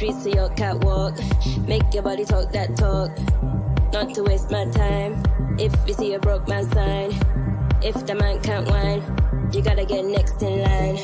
streets to your catwalk. Make your body talk that talk. Not to waste my time. If you see a broke man sign. If the man can't whine, you gotta get next in line.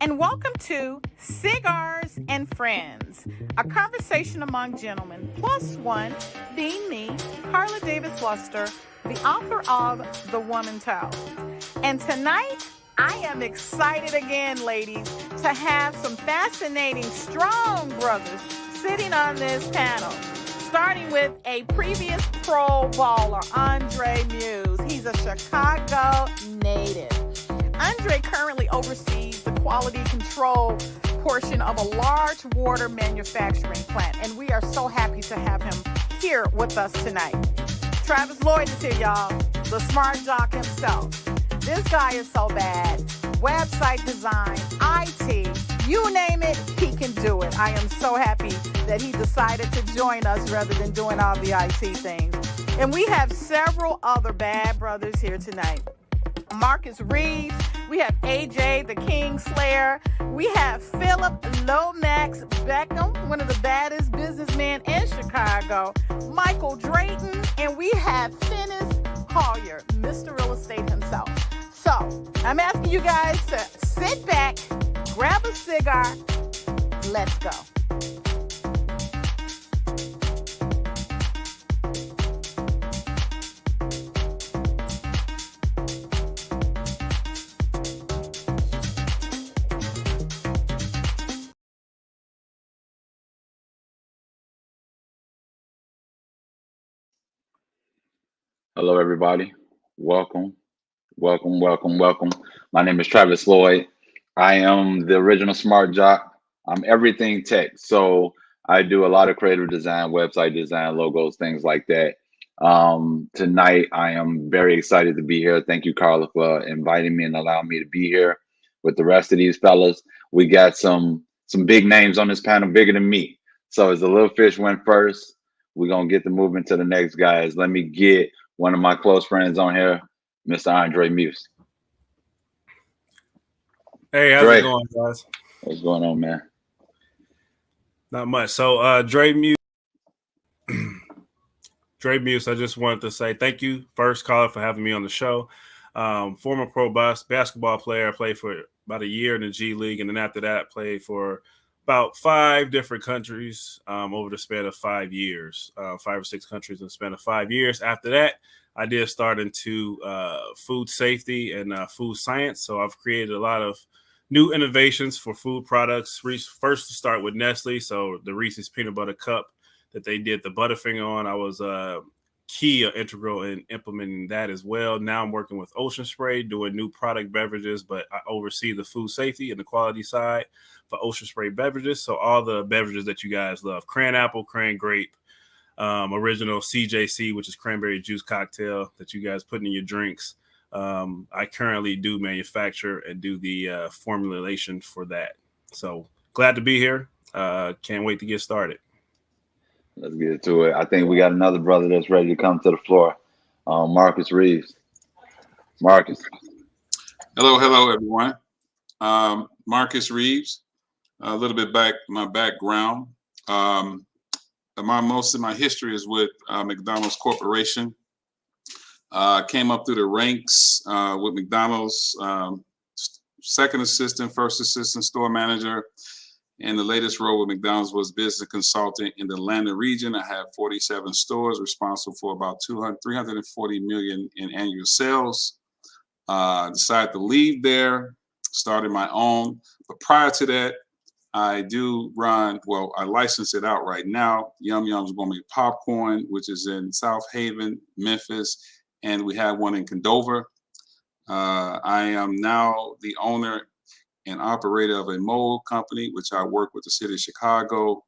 And welcome to Cigars and Friends, a conversation among gentlemen, plus one being me, Karla Davis Luster, the author of The Woman Tells. And tonight, I am excited again, ladies, to have some fascinating, strong brothers sitting on this panel, starting with a previous pro bowler, Andre Muse. He's a Chicago native. Andre currently oversees the quality control portion of a large water manufacturing plant, and we are so happy to have him here with us tonight. Travis Lloyd is here, y'all, the smart jock himself. This guy is so bad. Website design, IT, you name it, he can do it. I am so happy that he decided to join us rather than doing all the IT things. And we have several other bad brothers here tonight. Marcus Reeves, we have AJ the King Slayer, we have Philip Lomax Beckham, one of the baddest businessmen in Chicago, Michael Drayton, and we have Finis Collier, Mr. Real Estate himself. So I'm asking you guys to sit back, grab a cigar, let's go. Hello, everybody. Welcome. My name is Travis Lloyd. I am the original Smart Jock. I'm everything tech. So I do a lot of creative design, website design, logos, things like that. Tonight, I am very excited to be here. Thank you, Karla, for inviting me and allowing me to be here with the rest of these fellas. We got some big names on this panel, bigger than me. So as the little fish went first, we're going to get the movement to the next guys. Let me get one of my close friends on here, Mr. Andre Muse. Hey, how's it going, guys? What's going on, man? Not much. So, Dre Muse, I just wanted to say thank you, first, Karla, for having me on the show. Former pro basketball player. I played for about a year in the G League, and then after that, played for about 5 different countries over the span of 5 years, 5 or 6 countries in the span of 5 years. After that, I did start into food safety and food science. So I've created a lot of new innovations for food products. First to start with Nestle. So the Reese's Peanut Butter Cup that they did the Butterfinger on, I was key or integral in implementing that as well. Now I'm working with Ocean Spray, doing new product beverages, but I oversee the food safety and the quality side for Ocean Spray beverages. So all the beverages that you guys love, cran apple, cran grape, original CJC, which is cranberry juice cocktail that you guys put in your drinks. I currently do manufacture and do the formulation for that. So glad to be here. Can't wait to get started. Let's get to it. I think we got another brother that's ready to come to the floor. Marcus Reeves. Marcus. Hello, everyone. Marcus Reeves. A little bit back my background. Most of my history is with McDonald's Corporation. Came up through the ranks with McDonald's. second assistant, first assistant store manager. And the latest role with McDonald's was business consultant in the Atlanta region. I have 47 stores responsible for about 340 million in annual sales. Decided to leave there, started my own. But prior to that, I do run, well, I license it out right now. Yum Yum's Gourmet Popcorn, which is in South Haven, Memphis, and we have one in Condover. I am now the owner and operator of a mold company, which I work with the city of Chicago.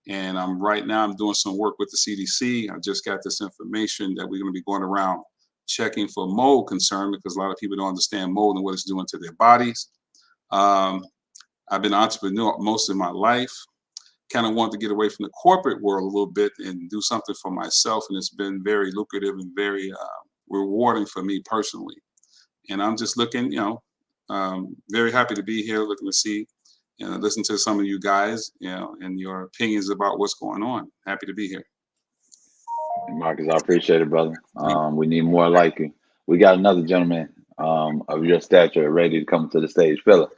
And right now I'm doing some work with the CDC. I just got this information that we're going to be going around checking for mold concern, because a lot of people don't understand mold and what it's doing to their bodies. I've been an entrepreneur most of my life. Kind of want to get away from the corporate world a little bit and do something for myself. And it's been very lucrative and very rewarding for me personally. And I'm just looking, very happy to be here, looking to see, listen to some of you guys, and your opinions about what's going on. Happy to be here. Marcus, I appreciate it, brother. We need more like you. We got another gentleman of your stature ready to come to the stage. Phil,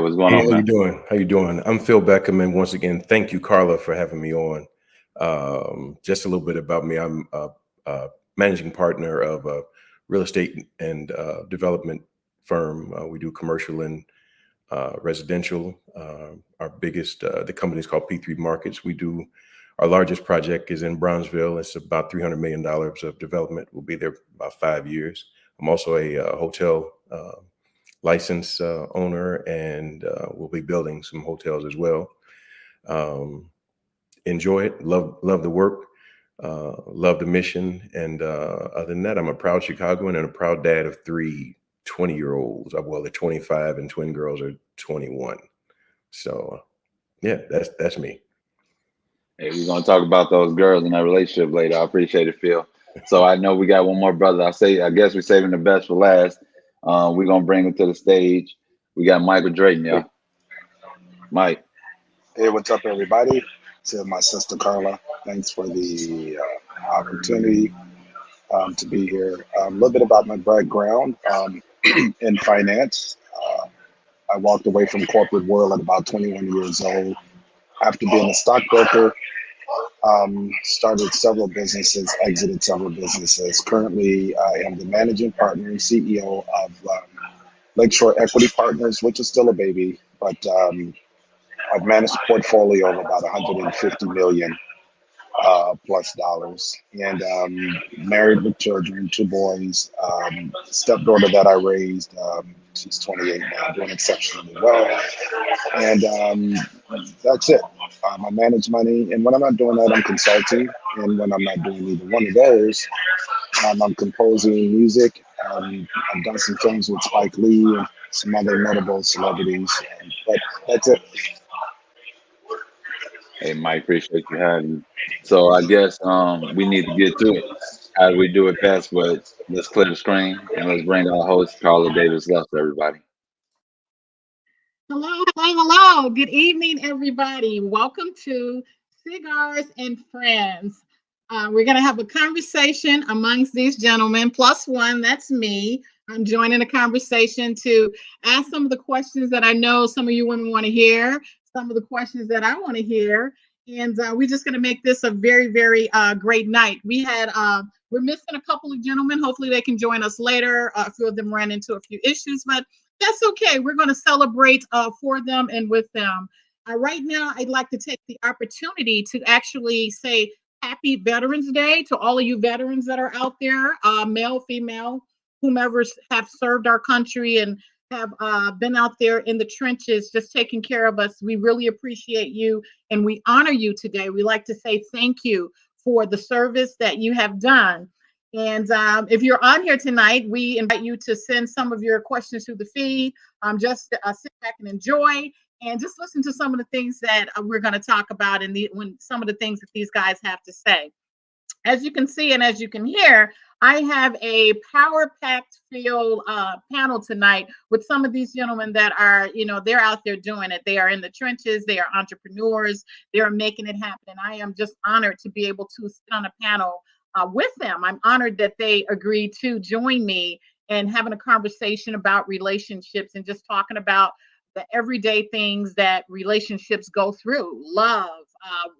what's going on, man? How you doing? How you doing? I'm Phil Beckham, and once again, thank you, Karla, for having me on. Just a little bit about me. I'm a managing partner of a real estate and development firm. We do commercial and residential. Our biggest, the company is called P3 Markets. Our largest project is in Brownsville. It's about $300 million of development. We'll be there about 5 years. I'm also a hotel license owner, and we'll be building some hotels as well. Enjoy it. Love the work. Love the mission. And other than that, I'm a proud Chicagoan and a proud dad of 3 20-year-olds. Well, they're 25 and twin girls are 21. So yeah, that's me. Hey, we're gonna talk about those girls in that relationship later. I appreciate it, Phil. So I know we got one more brother. I guess we're saving the best for last. We're gonna bring him to the stage. We got Michael Drayton, y'all. Mike. Hey, what's up, everybody? To my sister Karla, thanks for the opportunity to be here. A little bit about my background in finance. I walked away from corporate world at about 21 years old. After being a stockbroker, started several businesses, exited several businesses. Currently, I am the managing partner and CEO of Lakeshore Equity Partners, which is still a baby, but I've managed a portfolio of about 150 million plus dollars, and married with children, 2 boys, stepdaughter that I raised. She's 28 now, doing exceptionally well. And that's it. I manage money, and when I'm not doing that, I'm consulting. And when I'm not doing either one of those, I'm composing music. I've done some films with Spike Lee and some other notable celebrities, but that's it. Hey, Mike, appreciate you having me. So I guess we need to get to it. How do we do it best? But let's clear the screen and let's bring our host, Karla Davis-Luster, everybody. Hello. Good evening, everybody. Welcome to Cigars and Friends. We're going to have a conversation amongst these gentlemen, plus one, that's me. I'm joining the conversation to ask some of the questions that I know some of you women want to hear, some of the questions that I want to hear. And we're just going to make this a very, very great night. We're missing a couple of gentlemen. Hopefully they can join us later. A few of them ran into a few issues, but that's okay. We're going to celebrate for them and with them. Right now, I'd like to take the opportunity to actually say Happy Veterans Day to all of you veterans that are out there, male, female, whomever have served our country and have been out there in the trenches just taking care of us. We really appreciate you and we honor you today. We like to say thank you for the service that you have done. And if you're on here tonight, we invite you to send some of your questions through the feed. Just sit back and enjoy and just listen to some of the things that we're going to talk about and some of the things that these guys have to say. As you can see and as you can hear, I have a power-packed field panel tonight with some of these gentlemen that are, they're out there doing it. They are in the trenches. They are entrepreneurs. They are making it happen. And I am just honored to be able to sit on a panel with them. I'm honored that they agreed to join me and having a conversation about relationships and just talking about the everyday things that relationships go through. Love,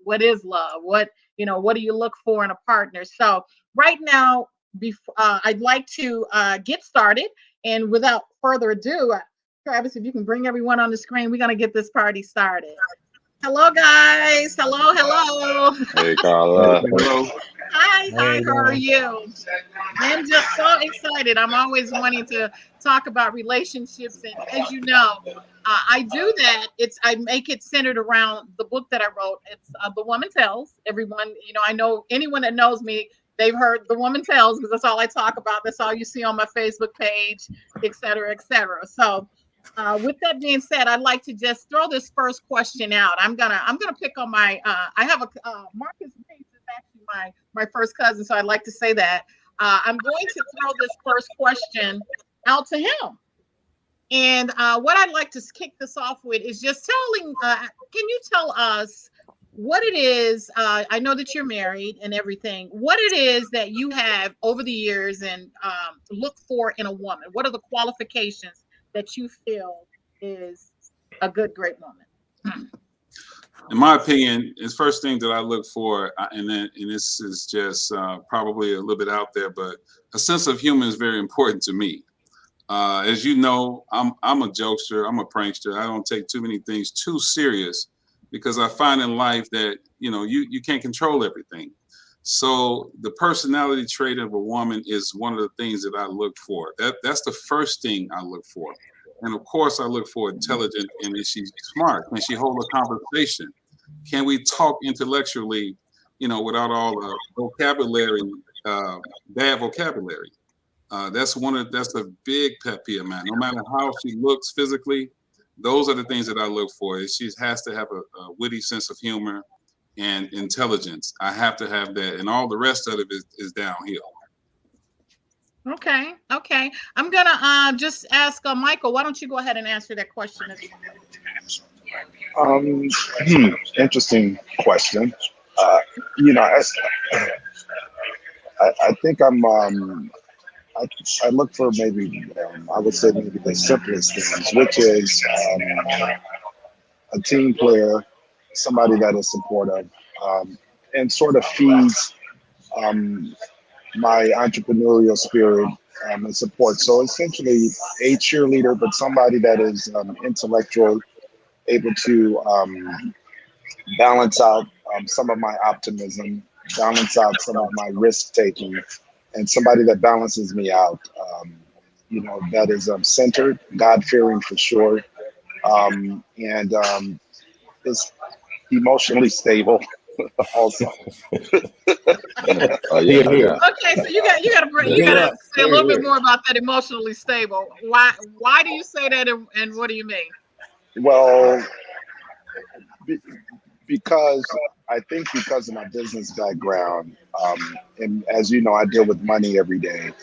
what is love? What do you look for in a partner? So right now, I'd like to get started. And without further ado, Travis, if you can bring everyone on the screen, we're going to get this party started. Hello, guys. Hello. Hey, Karla. Hello. Hi, how are you? I'm just so excited. I'm always wanting to talk about relationships. And as you know, I do that. I make it centered around the book that I wrote. It's The Woman Tells. Everyone, I know anyone that knows me, they've heard The Woman Tells because that's all I talk about. That's all you see on my Facebook page, et cetera, et cetera. So with that being said, I'd like to just throw this first question out. I'm gonna pick on my. I have a Marcus Bates is actually my first cousin, so I'd like to say that I'm going to throw this first question out to him. And what I'd like to kick this off with is just telling. Can you tell us what it is? I know that you're married and everything. What it is that you have over the years and look for in a woman? What are the qualifications that you feel is a great woman? In my opinion, it's first thing that I look for, and this is just probably a little bit out there, but a sense of humor is very important to me. As you know, I'm a jokester, I'm a prankster. I don't take too many things too serious because I find in life that you can't control everything. So the personality trait of a woman is one of the things that I look for. That's the first thing I look for. And of course, I look for intelligent, and is she smart? Can she hold a conversation? Can we talk intellectually, without all the vocabulary, bad vocabulary? That's a big pet peeve of mine. No matter how she looks physically, those are the things that I look for. She has to have a witty sense of humor and intelligence. I have to have that, and all the rest of it is downhill. Okay. I'm gonna just ask Michael. Why don't you go ahead and answer that question as well? Interesting question. I think I look for maybe I would say maybe the simplest things, which is a team player, somebody that is supportive, and sort of feeds my entrepreneurial spirit and support. So essentially a cheerleader, but somebody that is intellectual, able to balance out some of my optimism, balance out some of my risk taking, and somebody that balances me out. That is centered, God fearing for sure, and is emotionally stable. Also. Oh yeah. Okay, so you gotta say a little bit more about that emotionally stable. Why do you say that, and what do you mean? Well, because I think because of my business background, and as you know, I deal with money every day.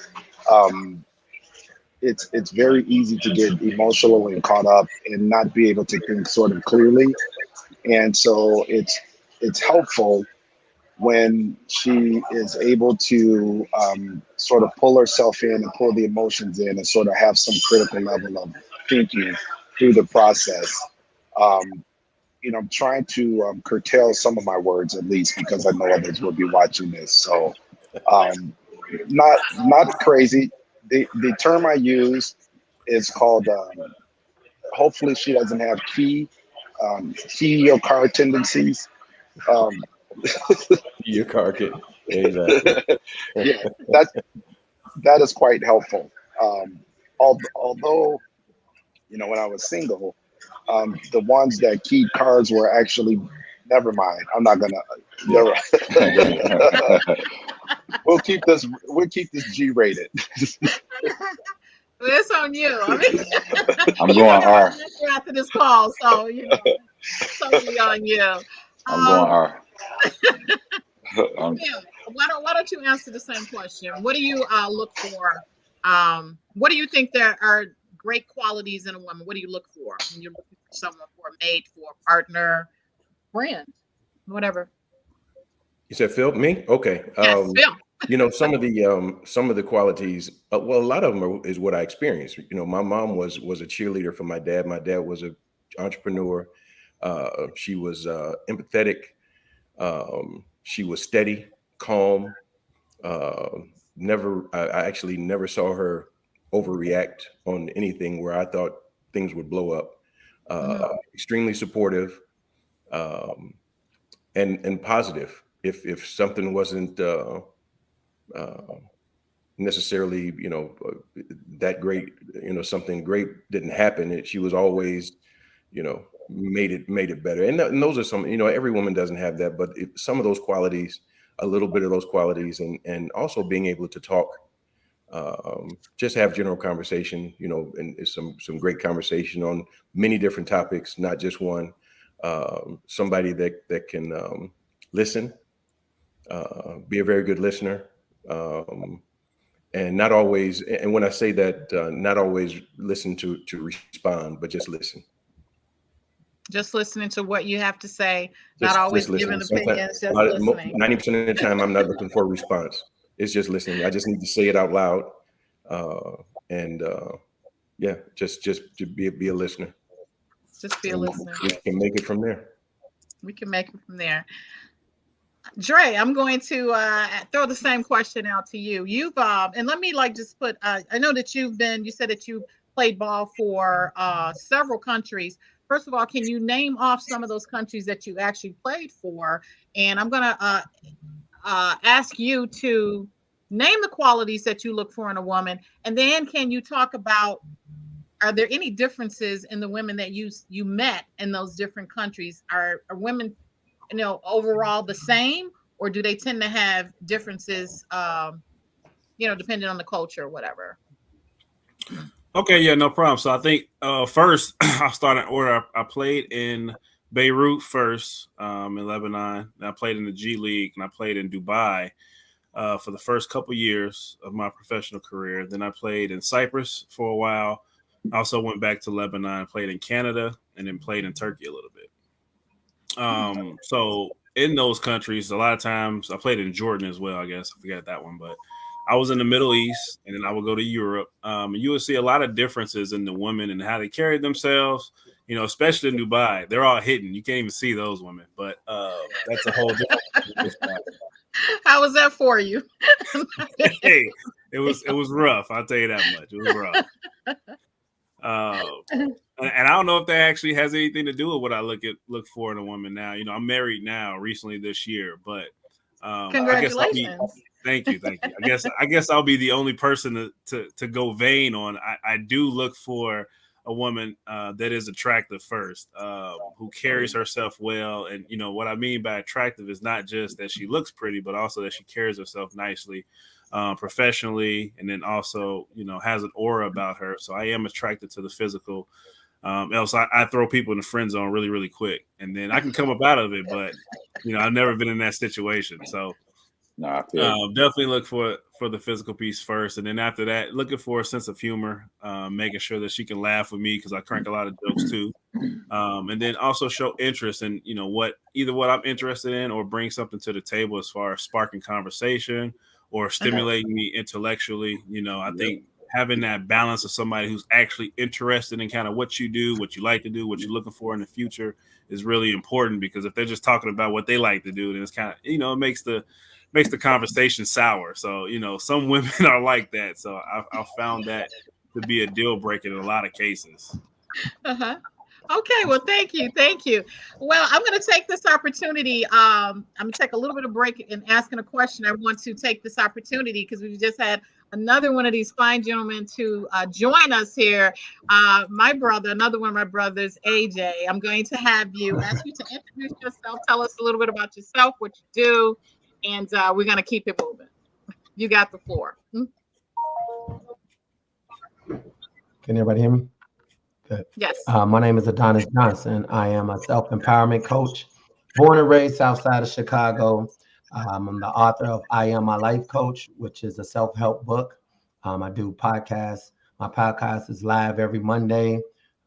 It's very easy to get emotional and caught up and not be able to think sort of clearly, and so it's helpful when she is able to sort of pull herself in and pull the emotions in and sort of have some critical level of thinking through the process. I'm trying to curtail some of my words at least because I know others will be watching this. So not crazy. The term I use is called, hopefully she doesn't have key or car tendencies. Your car kid. Exactly. Yeah, that is quite helpful. Although, when I was single, the ones that keyed cars were actually, never mind. I'm not gonna. We'll keep this G rated. It's on you. I mean, I'm going R. after this call, so it's totally on you. I'm going R. Yeah. Why don't you answer the same question? What do you look for? What do you think there are great qualities in a woman? What do you look for when you're looking for someone, for a mate, for a partner, friend, whatever? You said Phil? Me? Okay. Yes, Phil. some of the qualities. Well, a lot of them is what I experienced. My mom was a cheerleader for my dad. My dad was an entrepreneur. She was empathetic. She was steady, calm. I actually never saw her overreact on anything where I thought things would blow up. Extremely supportive, and positive. If something wasn't necessarily, that great, something great didn't happen, she was always, made it better. And those are some, every woman doesn't have that, but some of those qualities, a little bit of those qualities, and also being able to talk, just have general conversation, and it's some great conversation on many different topics, not just one. Somebody that can listen, be a very good listener, and not always. And when I say that, not always listen to respond, but just listen. Just listening to what you have to say, not always giving opinions, just listening. 90% of the time, I'm not looking for a response. It's just listening. I just need to say it out loud, and just to be a listener. Just be a listener. We can make it from there. Dre, I'm going to throw the same question out to you. You've and let me just put. I know that you said that you played ball for several countries. First of all, can you name off some of those countries that you actually played for? And I'm going to ask you to name the qualities that you look for in a woman. And then can you talk about, are there any differences in the women that you met in those different countries? Are women, overall the same, or do they tend to have differences, depending on the culture or whatever? Okay, yeah, no problem. So I think first I'll start in order. I played in Beirut first, in Lebanon. And I played in the G League, and I played in Dubai for the first couple years of my professional career. Then I played in Cyprus for a while. I also went back to Lebanon, played in Canada, and then played in Turkey a little bit. So in those countries, a lot of times I played in Jordan as well. I guess I forgot that one, but I was in the Middle East, and then I would go to Europe. And you would see a lot of differences in the women and how they carried themselves, especially in Dubai. They're all hidden. You can't even see those women, but that's a whole different. How was that for you? Hey, it was rough. I'll tell you that much. It was rough. And I don't know if that actually has anything to do with what I look for in a woman now. I'm married now, recently this year, but congratulations. Thank you. I guess I'll be the only person to go vain on. I do look for a woman that is attractive first, who carries herself well. And what I mean by attractive is not just that she looks pretty, but also that she carries herself nicely, professionally, and then also has an aura about her. So I am attracted to the physical. Else I throw people in the friend zone really, really quick, and then I can come up out of it. But I've never been in that situation, so. Definitely look for the physical piece first, and then after that, looking for a sense of humor, making sure that she can laugh with me because I crank a lot of jokes too, and then also show interest in what I'm interested in, or bring something to the table as far as sparking conversation or stimulating me intellectually. I think having that balance of somebody who's actually interested in kind of what you do, what you like to do, what you're looking for in the future is really important, because if they're just talking about what they like to do, then it's kind of it makes the conversation sour. So, some women are like that. So I found that to be a deal breaker in a lot of cases. Okay. Well, thank you. Well, I'm going to take this opportunity. I'm going to take a little bit of break and asking a question. I want to take this opportunity because we've just had another one of these fine gentlemen to join us here. Another one of my brothers, AJ. I'm going to ask you to introduce yourself. Tell us a little bit about yourself, what you do. And we're going to keep it moving. You got the floor. Can everybody hear me? Good. Yes. My name is Adonis Johnson. I am a self-empowerment coach, born and raised outside of Chicago. I'm the author of I Am My Life Coach, which is a self-help book. I do podcasts. My podcast is live every Monday.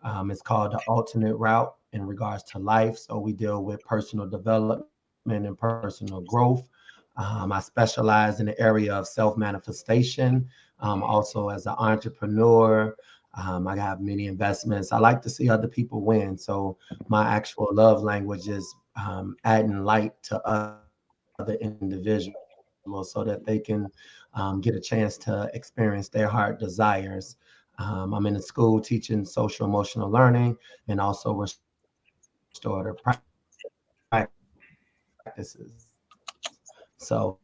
It's called The Alternate Route in regards to life. So we deal with personal development and personal growth. I specialize in the area of self-manifestation, also as an entrepreneur. I have many investments. I like to see other people win. So my actual love language is adding light to other individuals so that they can get a chance to experience their heart desires. I'm in a school teaching social emotional learning and also restorative practices. So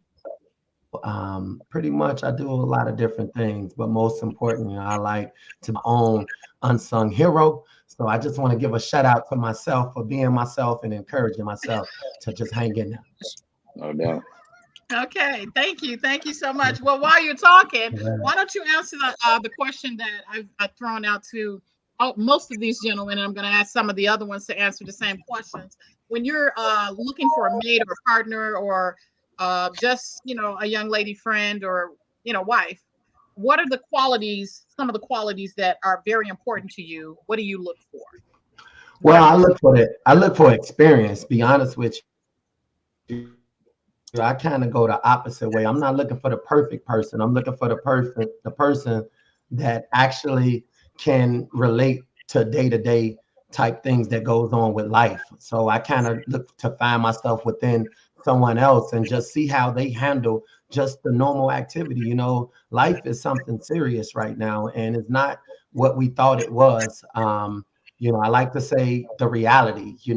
pretty much I do a lot of different things, but most importantly, I like to be my own unsung hero. So I just want to give a shout out to myself for being myself and encouraging myself to just hang in there. No doubt. Okay, thank you so much. Well, while you're talking, why don't you answer the question that I've thrown out to most of these gentlemen, and I'm going to ask some of the other ones to answer the same questions. When you're looking for a mate or a partner or just, a young lady friend or, wife, what are the qualities, some of the qualities that are very important to you? What do you look for? Well, I look for experience, be honest with you. I kind of go the opposite way. I'm not looking for the perfect person. I'm looking for the person that actually can relate to day-to-day type things that goes on with life. So I kind of look to find myself within someone else and just see how they handle just the normal activity. Life is something serious right now, and it's not what we thought it was. I like to say the reality. A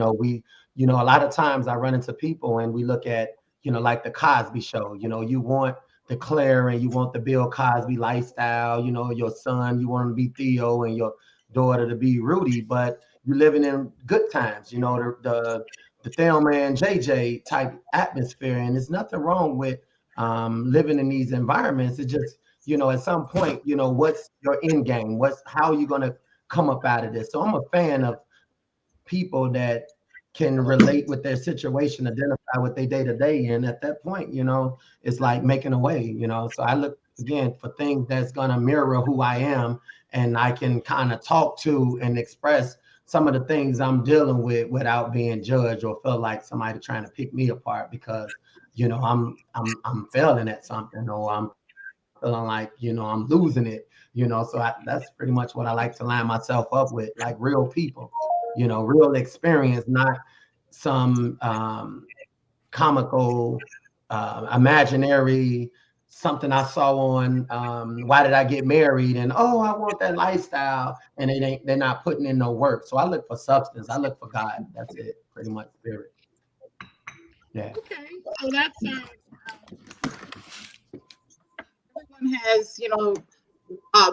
lot of times I run into people and we look at, like the Cosby Show. You want the Claire and you want the Bill Cosby lifestyle. Your son, you want him to be Theo and your daughter to be Rudy, but you're living in good times. The Thelma and JJ type atmosphere, and there's nothing wrong with living in these environments. It's just, at some point, what's your end game? How are you going to come up out of this? So I'm a fan of people that can relate with their situation, identify with their day-to-day. And at that point, it's like making a way, So I look, again, for things that's going to mirror who I am, and I can kind of talk to and express some of the things I'm dealing with without being judged or feel like somebody trying to pick me apart because, I'm failing at something, or I'm feeling like, I'm losing it, so that's pretty much what I like to line myself up with, like real people, real experience, not some comical, imaginary, something I saw on Why Did I Get Married? And, I want that lifestyle. And they're not putting in no work. So I look for substance. I look for God. That's it, pretty much, spirit. Yeah. Okay. So that's everyone has,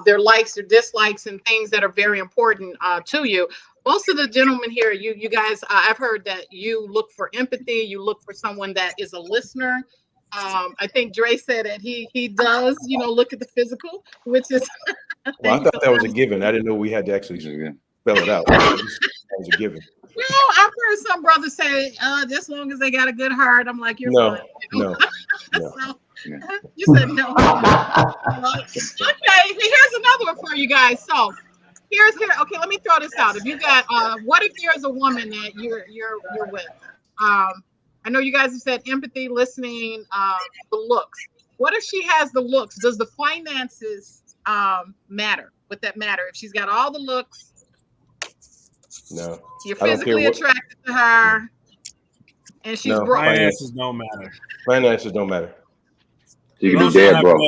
their likes or dislikes and things that are very important to you. Most of the gentlemen here, you guys, I've heard that you look for empathy. You look for someone that is a listener. I think Dre said that he does, look at the physical, which is. Well, I thought that was a given. I didn't know we had to actually spell it out. That was a given. I've heard some brothers say, just as long as they got a good heart, I'm like, you're fine. No. So, you said no. Okay, here's another one for you guys. So okay, let me throw this out. If you got what if there's a woman that you're with? I know you guys have said empathy, listening, the looks. What if she has the looks? Does the finances matter? Would that matter? If she's got all the looks, no. You're physically attracted to her, and she's broke. Finances don't matter. Finances don't matter. She can be dead broke.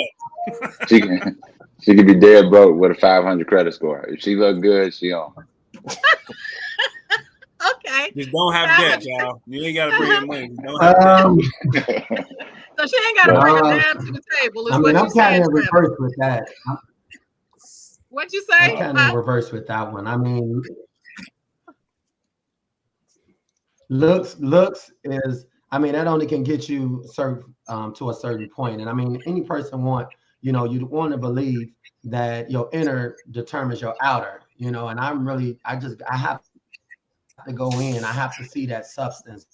She can be dead broke with a 500 credit score. If she look good, she on. Okay. Just don't have debt, y'all. You ain't got to bring in money. Don't have debt. So she ain't got to bring a damn to the table. I'm kind of reversed with that. What'd you say? I'm kind of reversed with that one. I mean, looks is, that only can get you to a certain point. And I mean, any person you want to believe that your inner determines your outer, and I have to go in. I have to see that substance.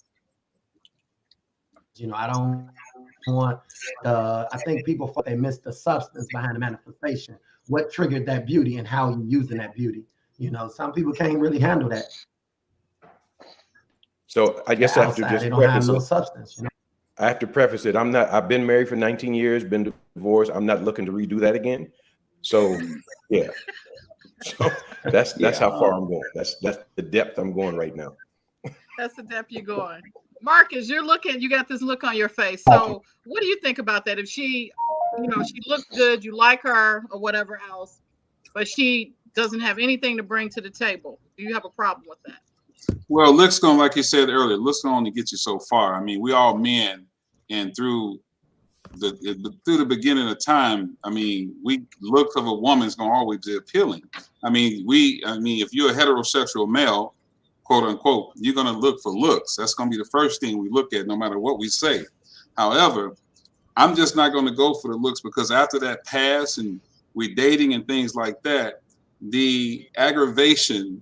I don't want I think people thought they missed the substance behind the manifestation. What triggered that beauty and how you're using that beauty. Some people can't really handle that. So I guess I have to just they don't have no substance. I have to preface it. I've been married for 19 years, been divorced. I'm not looking to redo that again. So yeah. So that's how far I'm going. That's the depth I'm going right now. That's the depth you're going. Marcus, you got this look on your face. So what do you think about that? If she, she looks good, you like her or whatever else, but she doesn't have anything to bring to the table. Do you have a problem with that? Well, looks going, like you said earlier, looks going to only get you so far. I mean, we all men, and through the beginning of time, I mean, looks of a woman is going to always be appealing. I mean, if you're a heterosexual male, quote unquote, you're going to look for looks. That's going to be the first thing we look at, no matter what we say. However, I'm just not going to go for the looks, because after that pass and we're dating and things like that, the aggravation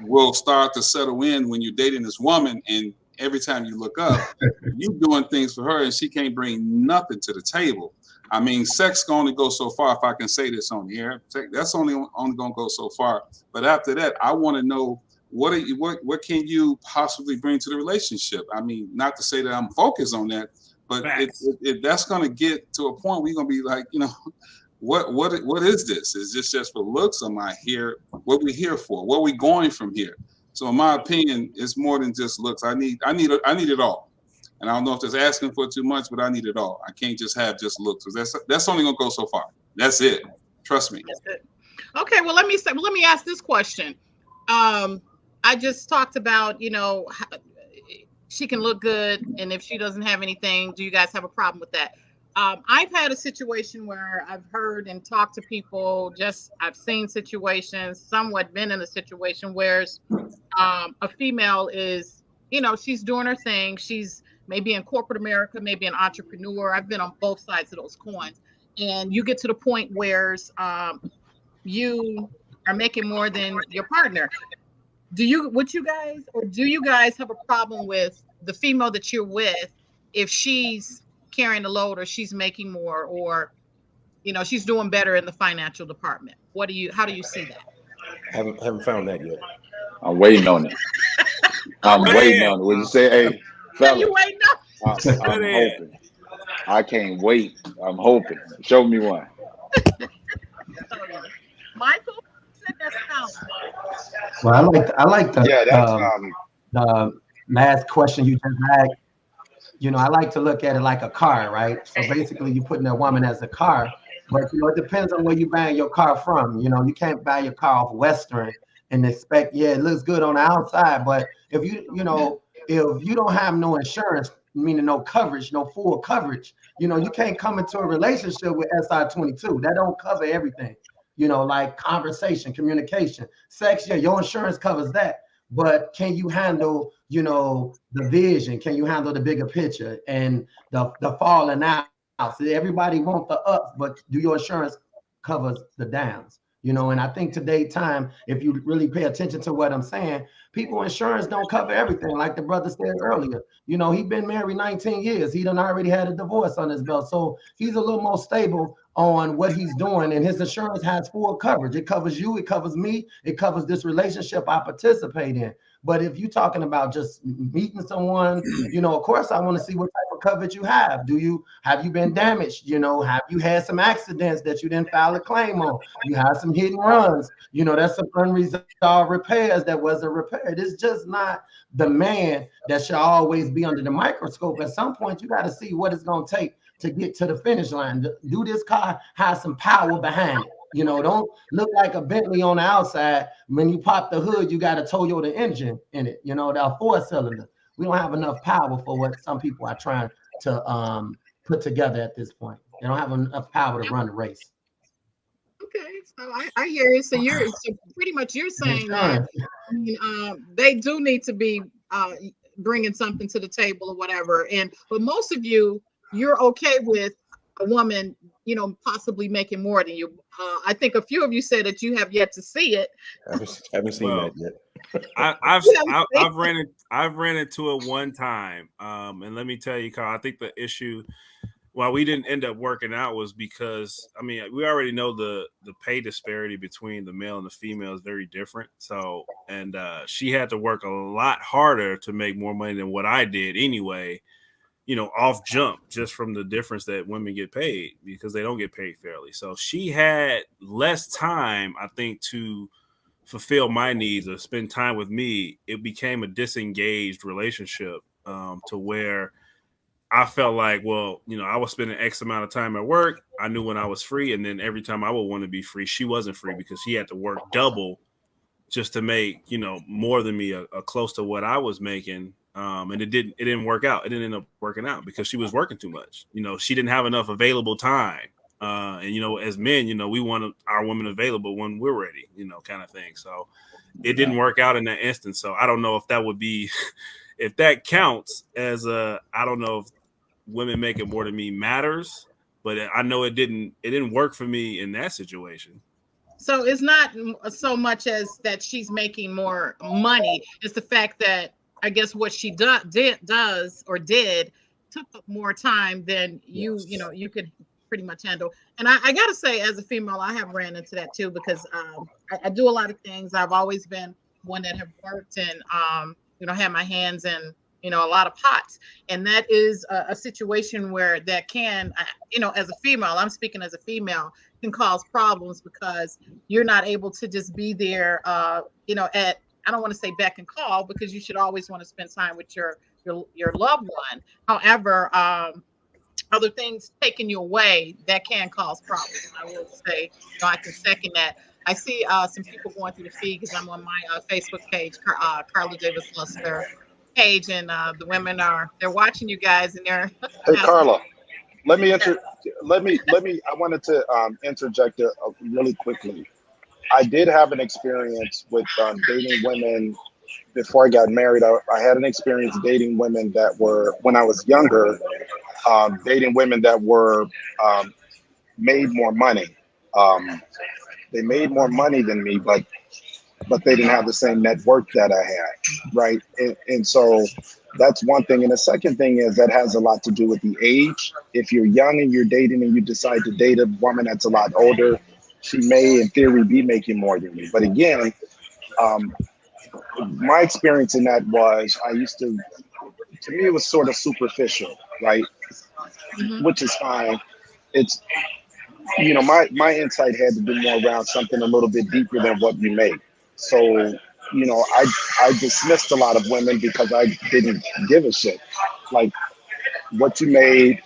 will start to settle in when you're dating this woman, and every time you look up, you doing things for her and she can't bring nothing to the table. I mean, sex can only go so far, if I can say this on the air. That's only going to go so far. But after that, I want to know what can you possibly bring to the relationship? I mean, not to say that I'm focused on that, but if that's going to get to a point where you're going to be like, what is this? Is this just for looks? Am I here? What we here for? Where we going from here? So in my opinion, it's more than just looks. I need it all. And I don't know if that's asking for too much, but I need it all. I can't just have just looks, because that's only gonna go so far. That's it. Trust me. That's it. Okay, well let me ask this question. I just talked about, she can look good, and if she doesn't have anything, do you guys have a problem with that? I've had a situation where I've heard and talked to people. I've seen situations, somewhat been in a situation where a female is, she's doing her thing. She's maybe in corporate America, maybe an entrepreneur. I've been on both sides of those coins. And you get to the point where you are making more than your partner. Do you guys have a problem with the female that you're with if she's carrying the load, or she's making more, or she's doing better in the financial department? How do you see that? Haven't found that yet. I'm waiting on it. I'm waiting on it. Would you say, hey, fella, you waiting on? I'm hoping. I can't wait. I'm hoping. Show me one. Michael said that's out. Well, I like the Yeah, that's the last question you just had. I like to look at it like a car, right? So basically, you're putting a woman as a car, but it depends on where you buying your car from. You can't buy your car off Western and expect, it looks good on the outside, but if you don't have no insurance, meaning no coverage, no full coverage, you can't come into a relationship with SI-22. That don't cover everything. Like conversation, communication, sex. Yeah, your insurance covers that. But can you handle, the vision? Can you handle the bigger picture and the falling out? So everybody wants the ups, but do your insurance covers the downs? And I think today time, if you really pay attention to what I'm saying, people insurance don't cover everything. Like the brother said earlier, he been married 19 years. He done already had a divorce on his belt. So he's a little more stable on what he's doing, and his insurance has full coverage. It covers you, it covers me, it covers this relationship I participate in. But if you're talking about just meeting someone, of course I want to see what type of coverage you have. Have you been damaged? Have you had some accidents that you didn't file a claim on? You had some hit and runs. That's some unresolved repairs that wasn't repaired. It's just not the man that should always be under the microscope. At some point, you got to see what it's going to take to get to the finish line. Do this car have some power behind it? Don't look like a Bentley on the outside. When you pop the hood, you got a Toyota engine in it. They're 4-cylinder. We don't have enough power for what some people are trying to put together at this point. They don't have enough power to run the race. Okay, so I hear you. So pretty much you're saying that they do need to be bringing something to the table or whatever. But most of you're okay with a woman, possibly making more than you. I think a few of you said that you have yet to see it. Haven't seen that yet. I've ran into it one time, and let me tell you, Karl, I think the issue why we didn't end up working out was because we already know the pay disparity between the male and the female is very different. So and she had to work a lot harder to make more money than what I did anyway. Off jump, just from the difference that women get paid because they don't get paid fairly. So she had less time, I think, to fulfill my needs or spend time with me. It became a disengaged relationship to where I felt like, well, I was spending X amount of time at work. I knew when I was free. And then every time I would want to be free, she wasn't free because she had to work double just to make, more than me, close to what I was making. And it didn't work out. It didn't end up working out because she was working too much. She didn't have enough available time. And, as men, we want our women available when we're ready, kind of thing. So it didn't work out in that instance. So I don't know if that would be, if that counts as I don't know if women making more than me matters, but I know it didn't work for me in that situation. So it's not so much as that she's making more money. It's the fact that I guess what she does took more time than you could pretty much handle. And I got to say, as a female, I have ran into that too, because I do a lot of things. I've always been one that have worked and, had my hands in, a lot of pots. And that is a situation where that can, as a female, I'm speaking as a female, can cause problems because you're not able to just be there, at, I don't want to say beck and call, because you should always want to spend time with your loved one. However, other things taking you away, that can cause problems. And I will say, I can second that. I see some people going through the feed because I'm on my Facebook page, Karla Davis Luster page, and the women they're watching you guys, and they're. Hey, Karla, I wanted to interject really quickly. I did have an experience with dating women before I got married. I had an experience dating women that were, when I was younger, dating women that were made more money. They made more money than me, but they didn't have the same net worth that I had, right? And so that's one thing. And the second thing is that has a lot to do with the age. If you're young and you're dating and you decide to date a woman that's a lot older, she may, in theory, be making more than you. But again, my experience in that was to me, it was sort of superficial, right? Mm-hmm. Which is fine. It's, my insight had to be more around something a little bit deeper than what you make. So, I dismissed a lot of women because I didn't give a shit. Like, what you made,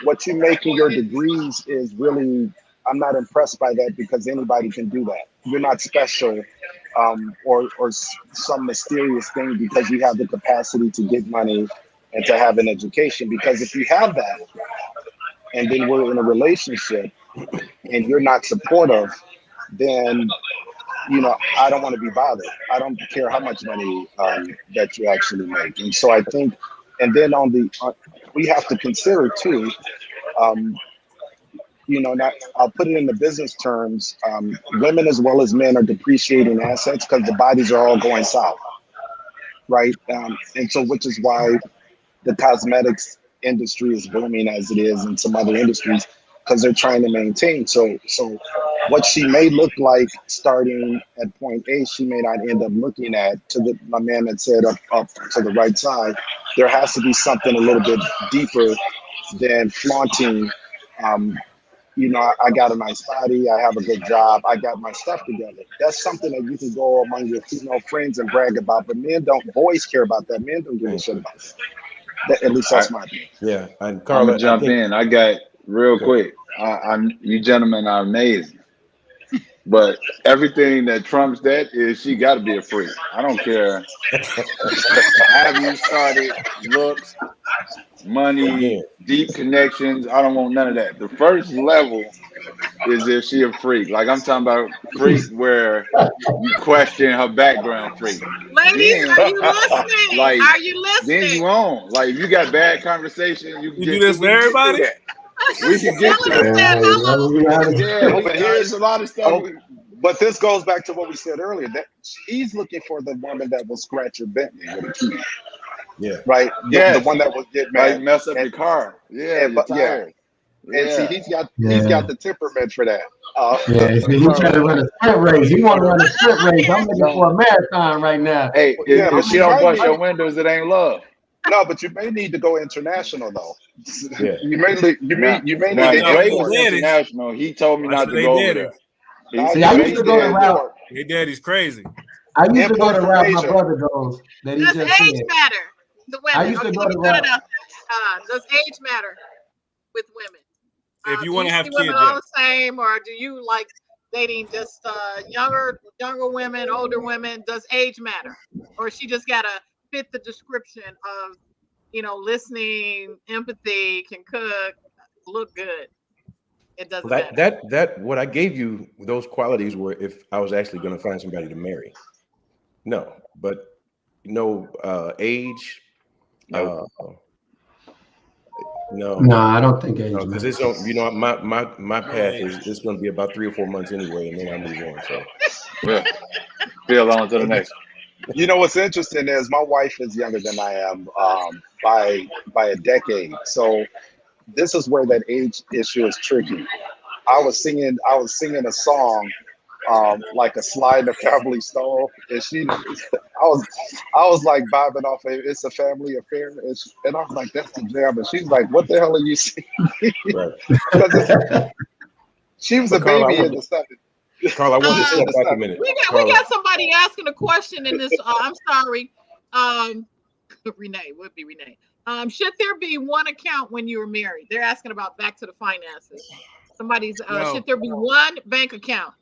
what you make in your degrees is really, I'm not impressed by that, because anybody can do that. You're not special or some mysterious thing because you have the capacity to get money and to have an education. Because if you have that, and then we're in a relationship and you're not supportive, then, I don't want to be bothered. I don't care how much money that you actually make. And so I think, and then we have to consider too, I'll put it in the business terms, women as well as men are depreciating assets because the bodies are all going south, right? And so, which is why the cosmetics industry is booming as it is in some other industries, because they're trying to maintain. So what she may look like starting at point A, she may not end up looking at, my man that said up to the right side. There has to be something a little bit deeper than flaunting. I got a nice body, I have a good job, I got my stuff together. That's something that you can go among your female friends and brag about, but boys care about that. Men don't give a shit about that. At least that's my opinion. Yeah, and I'm Karla, gonna jump in. I got real quick. You gentlemen are amazing, but everything that trumps that is she got to be a freak. I don't care. Have you started? Looks, money, deep connections. I don't want none of that. The first level is if she a freak. Like, I'm talking about freak where you question her background freak. Ladies, then, are you listening? Like, are you listening? Then you on. Like, if you got bad conversation, you do this for everybody? We can get to that. Yeah, but here's a lot of stuff. But this goes back to what we said earlier, that he's looking for the woman that will scratch your Bentley with a key. Yeah. Right? The one that will get mad. Like, mess up your car. Yeah, you're tired. And see, he's got the temperament for that. Yeah, see, he's trying to run a sprint race. He want to run a sprint race. I'm looking for a marathon right now. Hey, Yeah, if but she don't bust your windows, it ain't love. No, but you may need to go international though. Yeah. You may need Now to Drake import. is international. He told me not to go over there. Now See, you I may used to need go the route. import. Hey, daddy's crazy. I used to go Import the from route my Asia. brother goes that he Does just age said. matter? The women. I used to Okay, go let me the throw it route. out there. Does age matter with women? If you Do want you to have see women kids, all yeah. the same, or do you like dating just younger women, older women? Does age matter, or she just gotta fit the description of, listening, empathy, can cook, look good? It doesn't matter. That what I gave you, those qualities were if I was actually going to find somebody to marry. No, but no age. Nope. No, No, I don't think age because matters. it's don't. My path age. is going to be about 3 or 4 months anyway, and then I move on. So Yeah. Feel on to the next. You know what's interesting is my wife is younger than I am by a decade. So this is where that age issue is tricky. I was singing a song like a slide in a family stone, and I was like vibing off of It's a Family Affair, and I was like, that's the jam, and she's like, what the hell are you singing? right. Because she was But a Carla, baby in the 70s. Carla, I want you to In step the back a 70s. minute. We Carla, got somebody asking a question in this. I'm sorry, Renee would be Renee. Should there be one account when you were married? They're asking about back to the finances. Somebody's No. should there be one bank account?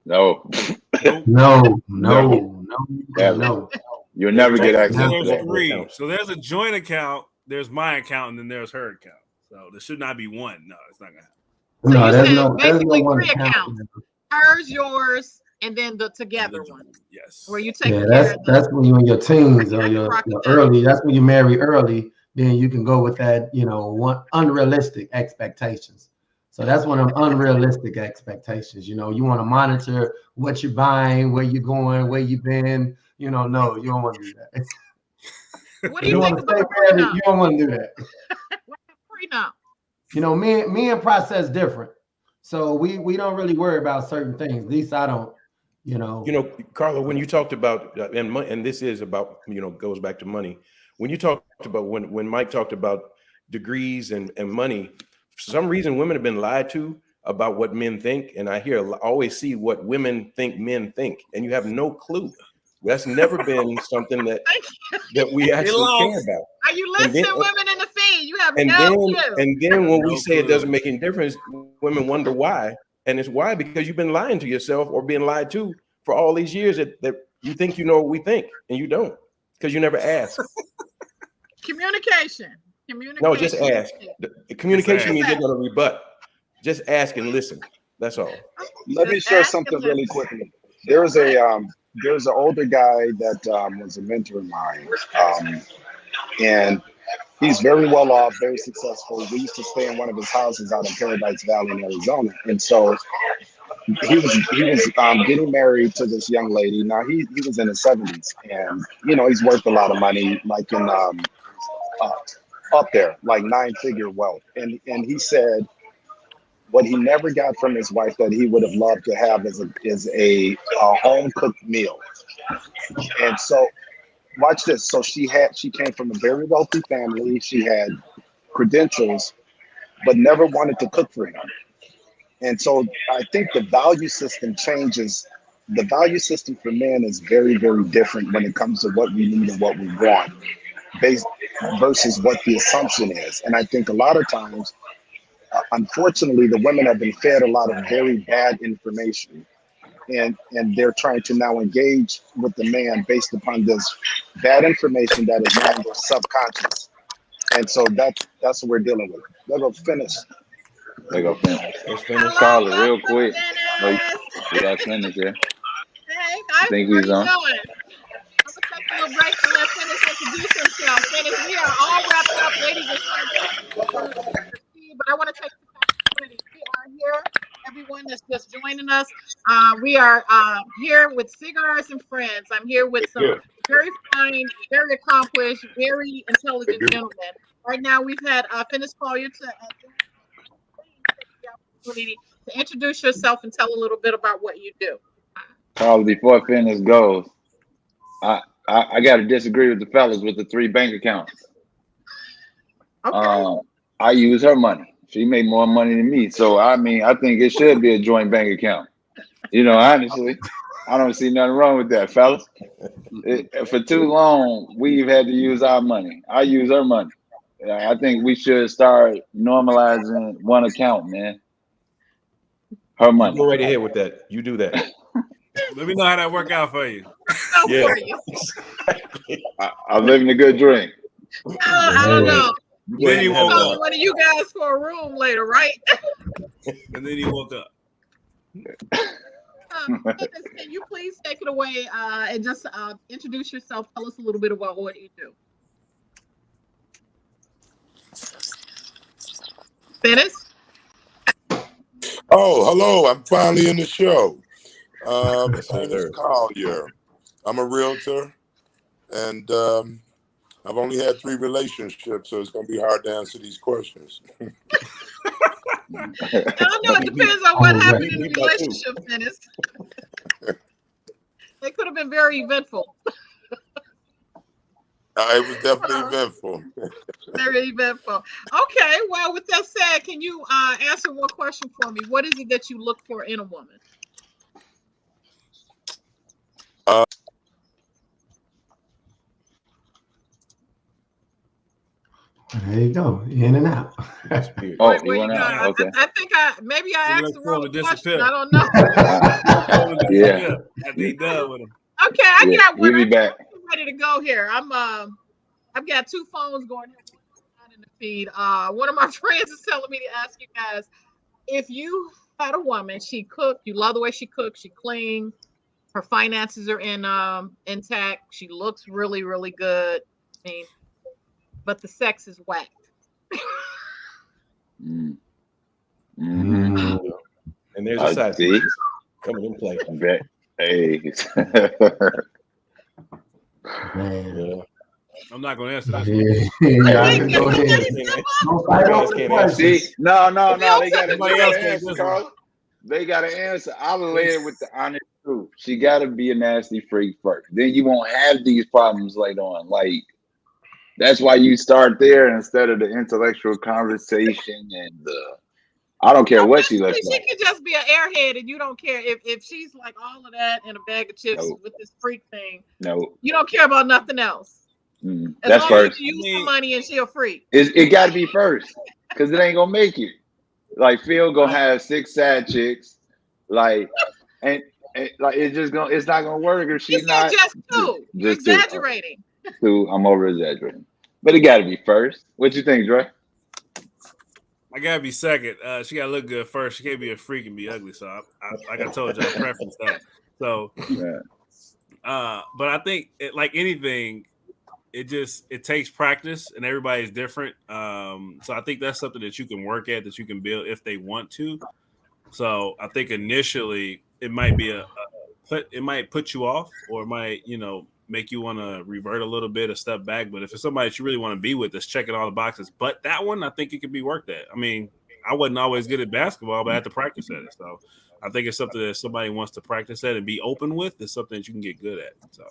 No. No. Never. You'll never get access to There's that. three. So there's a joint account, there's my account, and then there's her account. So there should not be one. No, it's not gonna happen. So No, you there's said no basically one three account. accounts: hers, yours, and then the together one, Yes. where you take Yeah, care of that's when you're in your teens or your Rocket early. That's when you marry early. Then you can go with that, one unrealistic expectations. So that's one of them unrealistic expectations. You want to monitor what you're buying, where you're going, where you've been. No, you don't want to do that. What do you think about a prenup? You don't want to do that. What about Me prenup? and process different. So we don't really worry about certain things. At least I don't. Carla, when you talked about and this is about goes back to money. When you talked about when Mike talked about degrees and money, for some reason women have been lied to about what men think, and I always see what women think men think, and you have no clue. That's never been something that we actually care about. Are you listening, women in the feed? You have no clue. And then when we say it doesn't make any difference, women wonder why. And it's why, because you've been lying to yourself or being lied to for all these years that you think you know what we think, and you don't, because you never ask. Communication. No, just ask. Communication means they're going to rebut. Just ask and listen. That's all. Let me share something really quickly. There's an older guy that was a mentor of mine, and he's very well off, very successful. We used to stay in one of his houses out in Paradise Valley in Arizona, and so he was getting married to this young lady. Now he was in his 70s, and he's worth a lot of money, like in up there, like 9-figure wealth. And he said what he never got from his wife that he would have loved to have is a home cooked meal. And so watch this. So she came from a very wealthy family. She had credentials, but never wanted to cook for him. And so I think the value system changes. The value system for men is very, very different when it comes to what we need and what we want, based versus what the assumption is. And I think a lot of times, unfortunately, the women have been fed a lot of very bad information, and they're trying to now engage with the man based upon this bad information that is now in their subconscious. And so that's what we're dealing with. They're gonna finish. They go finish. Carla, real quick. No, you got finish, yeah. Hey, guys, Think how he's you on? doing? I'm gonna take a little break and let Finish introduce himself. Finish, we are all wrapped up. Ladies are starting to see, but I want to take this opportunity. We are here. Everyone that's just joining us, we are here with Cigars and Friends. I'm here with some very fine, very accomplished, very intelligent gentleman. Right now, we've had Finis Collier to the opportunity to introduce yourself and tell a little bit about what you do. Carla, before Fitness goes, I got to disagree with the fellas with the 3 bank accounts. Okay. I use her money. She made more money than me. So, I mean, I think it should be a joint bank account. You know, honestly, I don't see nothing wrong with that, fellas. For too long, we've had to use our money. I use her money. I think we should start normalizing one account, man. Her You money. go right ahead with that. You do that. Let me know how that work out for you. Yeah. I'm living a good dream. I don't know. Then you woke up. One of you guys for a room later, right? And then you woke up. Can you please take it away and just introduce yourself? Tell us a little bit about what you do. Finis? Oh, hello. I'm finally in the show. Yes, My name is sir. Collier. I'm a realtor, and I've only had 3 relationships, so it's going to be hard to answer these questions. I don't know. It depends on what happened in the relationship, Finis. They could have been very eventful. It was definitely eventful. Very eventful. Okay. Well, with that said, can you answer one question for me? What is it that you look for in a woman? There you go, in and out. Oh, you went out? Okay. I think maybe I asked the wrong question. I don't know. Yeah. I think done with him. Okay, I got one. We'll be back. I'm ready to go here. I've got 2 phones going in the feed. One of my friends is telling me to ask you guys, if you had a woman, she cooked, you love the way she cooks, she clean, her finances are intact, she looks really, really good. I mean, but the sex is whacked. Mm. And there's a side piece coming in play. Hey. Man. Yeah. I'm not going to answer that. Go ahead. Don't fight over the question. See, no, they got Somebody else to answer, Carl. They got to answer. I'll lay it with the honest truth. She got to be a nasty freak first. Then you won't have these problems later on. Like, that's why you start there instead of the intellectual conversation and the. I don't care what she looks like. She could just be an airhead, and you don't care if she's like all of that in a bag of chips with this freak thing. No, you don't care about nothing else. That's first. You use some money and she a freak. It got to be first, because it ain't gonna make it. Like Phil gonna have 6 sad chicks, like and like it's not gonna work if she's not just 2. You're exaggerating. 2. I'm over exaggerating, but it got to be first. What you think, Dre? I gotta be second. She gotta look good first. She can't be a freak and be ugly. So, like I told you, I preference that. So, but I think like anything, it takes practice, and everybody's different. So I think that's something that you can work at, that you can build if they want to. So I think initially it might be it might put you off, or it might make you want to revert a little bit, a step back. But if it's somebody that you really want to be with, that's checking all the boxes. But that one, I think it could be worked at. I mean, I wasn't always good at basketball, but I had to practice at it. So I think it's something that somebody wants to practice at and be open with. It's something that you can get good at. So,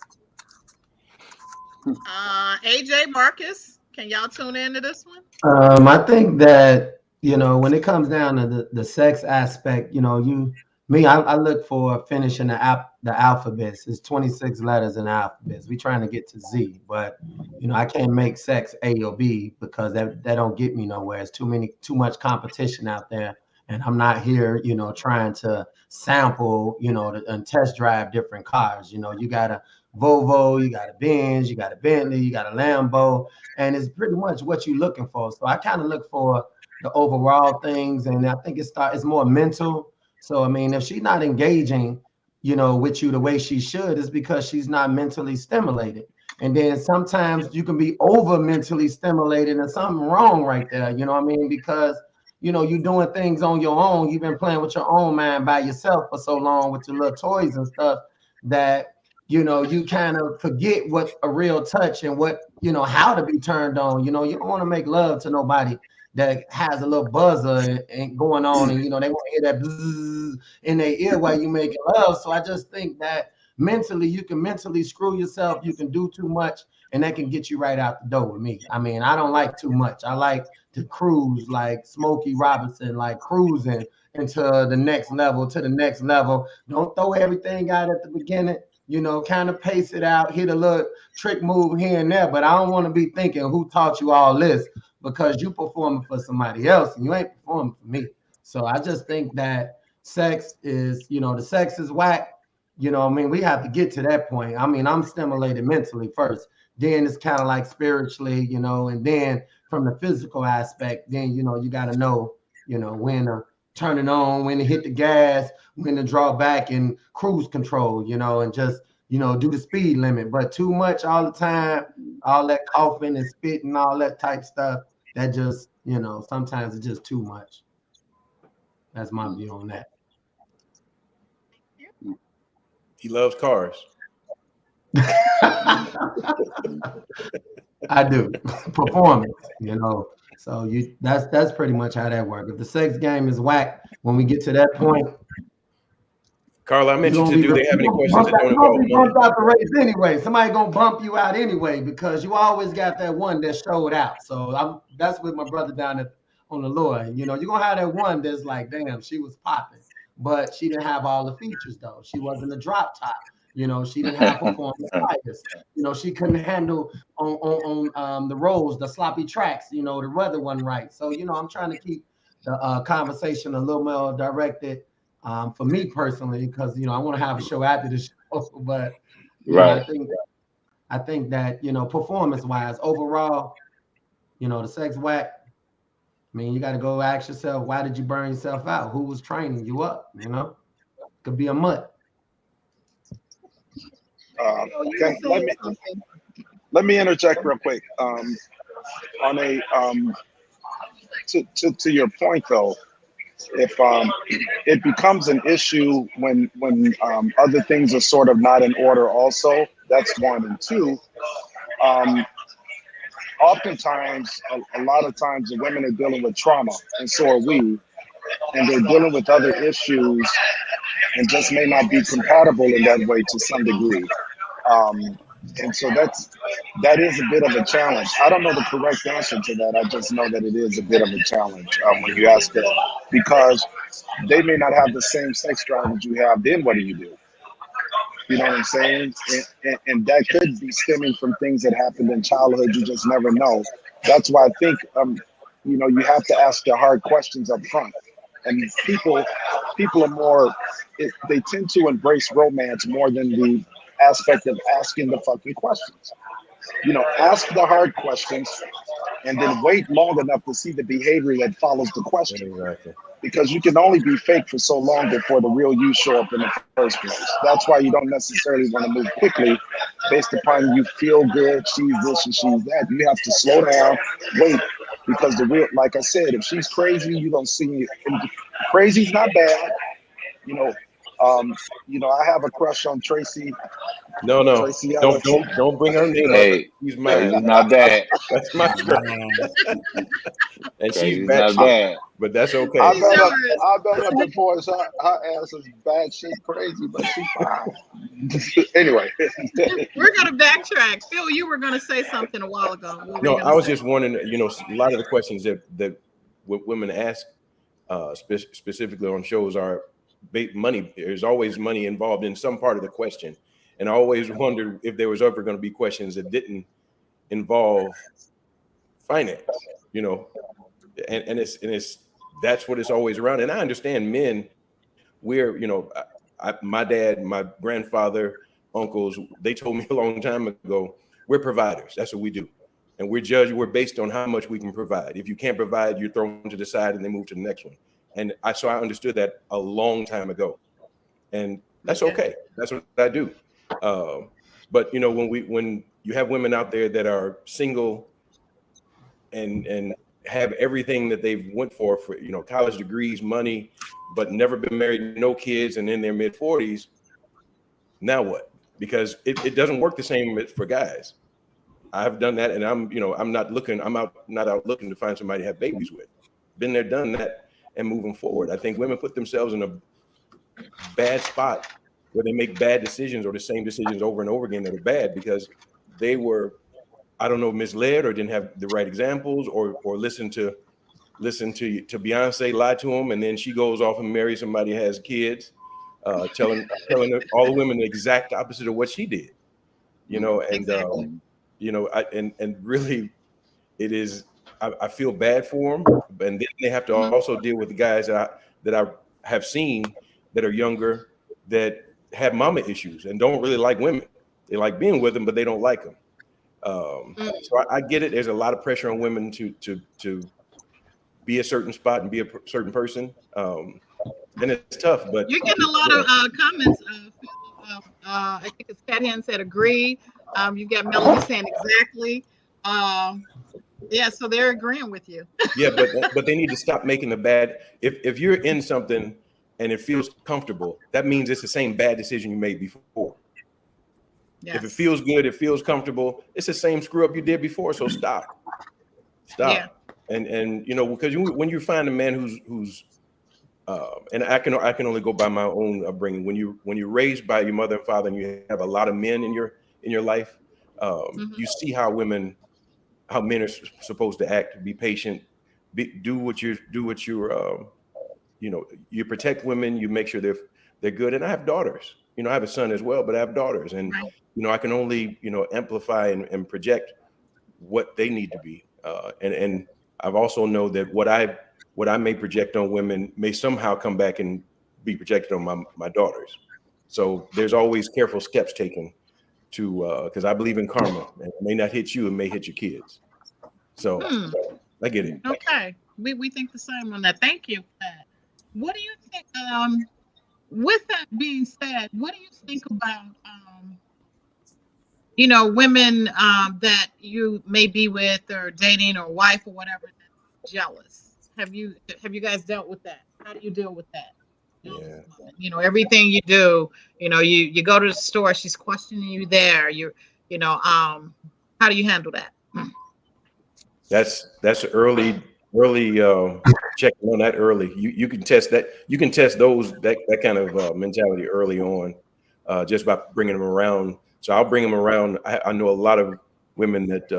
AJ, Marcus, can y'all tune into this one? I think that when it comes down to the sex aspect, I look for finishing the alphabets. It's 26 letters in the alphabets. We trying to get to Z, but I can't make sex A or B because that don't get me nowhere. It's too much competition out there, and I'm not here, trying to sample, and test drive different cars. You got a Volvo, you got a Benz, you got a Bentley, you got a Lambo, and it's pretty much what you're looking for. So I kind of look for the overall things, and I think it's more mental. So, I mean, if she's not engaging, with you the way she should, it's because she's not mentally stimulated. And then sometimes you can be over mentally stimulated and something wrong right there, because, you're doing things on your own. You've been playing with your own mind by yourself for so long with your little toys and stuff that, you know, you kind of forget what a real touch and what, you know, how to be turned on. You know, you don't want to make love to nobody that has a little buzzer and going on, and you know, they want to hear that bzzz in their ear while you making love. So I just think that mentally, you can mentally screw yourself. You can do too much, and that can get you right out the door with me. I mean, I don't like too much. I like to cruise like Smokey Robinson, like cruising into the next level, to the next level. Don't throw everything out at the beginning. You know, kind of pace it out, hit a little trick move here and there, but I don't want to be thinking who taught you all this, because you performing for somebody else and you ain't performing for me. So I just think that sex is, you know, the sex is whack. You know, I mean, we have to get to that point. I mean, I'm stimulated mentally first, then it's kind of like spiritually, you know, and then from the physical aspect, then, you know, you got to know, you know, when to turn it on, when to hit the gas, when to draw back and cruise control, you know, and just, you know, do the speed limit. But too much all the time, all that coughing and spitting, all that type stuff, that just, you know, sometimes it's just too much. That's my view on that. He loves cars. I do. Performance, you know. So that's pretty much how that works. If the sex game is whack, when we get to that point, Karla, I mentioned do they have any questions that don't involve money? bumped out the race anyway. Somebody gonna bump you out anyway, because you always got that one that showed out. So that's with my brother down on the lower. You know, you're gonna have that one that's like, damn, she was popping, but she didn't have all the features though. She wasn't a drop top. You know, she didn't have performance fighters. You know, she couldn't handle on the roads, the sloppy tracks. You know, the weather wasn't right. So you know, I'm trying to keep the conversation a little more directed. For me personally, because you know I want to have a show after the show, but Right. I think that, you know, performance-wise, overall, you know, the sex whack. I mean, you got to go ask yourself, why did you burn yourself out? Who was training you up? You know, could be a mutt. Okay, let me interject real quick. On a to your point though, if it becomes an issue when other things are sort of not in order also, that's one. And two, oftentimes a lot of times the women are dealing with trauma, and so are we, and they're dealing with other issues and just may not be compatible in that way to some degree. And so that is a bit of a challenge. I don't know the correct answer to that. I just know that it is a bit of a challenge when you ask that, because they may not have the same sex drive that you have. Then what do? You know what I'm saying? And that could be stemming from things that happened in childhood. You just never know. That's why I think you know, you have to ask the hard questions up front. And people are more, they tend to embrace romance more than the aspect of asking the fucking questions. You know, ask the hard questions and then wait long enough to see the behavior that follows the question. Exactly. Because you can only be fake for so long before the real you show up in the first place. That's why you don't necessarily want to move quickly based upon you feel good, she's this and she's that. You have to slow down, wait, because the real, like I said, if she's crazy, you don't see it. Crazy's not bad. You know, I have a crush on Tracy. No, Tracy don't bring her name Hey, up. She's mine. He's not bad. That's my girl. And she's He's bad not shit, bad. but that's okay. I bet her divorce, her ass is bad shit crazy, but she's fine. Anyway. We're going to backtrack. Phil, you were going to say something a while ago. No, I was just wondering, you know, a lot of the questions that women ask specifically on shows are money. There's always money involved in some part of the question. And I always wondered if there was ever going to be questions that didn't involve finance, you know, and it's that's what it's always around. And I understand men, we're, you know, my dad, my grandfather, uncles, they told me a long time ago, we're providers. That's what we do. And we're based on how much we can provide. If you can't provide, you're thrown to the side and they move to the next one. And so I understood that a long time ago. And that's okay. That's what I do. But you know, when you have women out there that are single and have everything that they've went for, you know, college degrees, money, but never been married, no kids, and in their mid-40s, now what? because it doesn't work the same for guys. I've done that, and I'm not out looking to find somebody to have babies with. Been there, done that, and moving forward. I think women put themselves in a bad spot where they make bad decisions or the same decisions over and over again that are bad because they were, I don't know, misled or didn't have the right examples or listen to Beyonce, lie to them, and then she goes off and marries somebody who has kids, telling all the women the exact opposite of what she did, and Exactly. and really it is. I feel bad for them, and then they have to also deal with the guys that I have seen that are younger that have mama issues and don't really like women. They like being with them, but they don't like them. So I get it. There's a lot of pressure on women to be a certain spot and be a certain person, and it's tough. But you're getting a lot of comments. I think it's Pat Hen said agree. You got Melanie saying exactly. Yeah, so they're agreeing with you. Yeah, but they need to stop making the bad. If you're in something and it feels comfortable, that means it's the same bad decision you made before. Yes. If it feels good, it feels comfortable, it's the same screw up you did before. So stop. Yeah. And because when you find a man who's and I can only go by my own upbringing. When you're raised by your mother and father and you have a lot of men in your life, you see how men are supposed to act, be patient, do what you you protect women, you make sure they're good. And I have daughters, I have a son as well, but I have daughters, and I can only amplify and project what they need to be. And I've also know that what I may project on women may somehow come back and be projected on my daughters. So there's always careful steps taken to because I believe in karma. And it may not hit you, it may hit your kids. So I get it. Okay. We think the same on that. Thank you, Pat. What do you think? With that being said, what do you think about women that you may be with or dating or wife or whatever that's jealous? Have you guys dealt with that? How do you deal with that? Yeah. Everything you do, you go to the store, she's questioning you there. How do you handle that? That's early checking on that early. You can test that. You can test that kind of mentality early on, just by bringing them around. So I'll bring them around. I know a lot of women that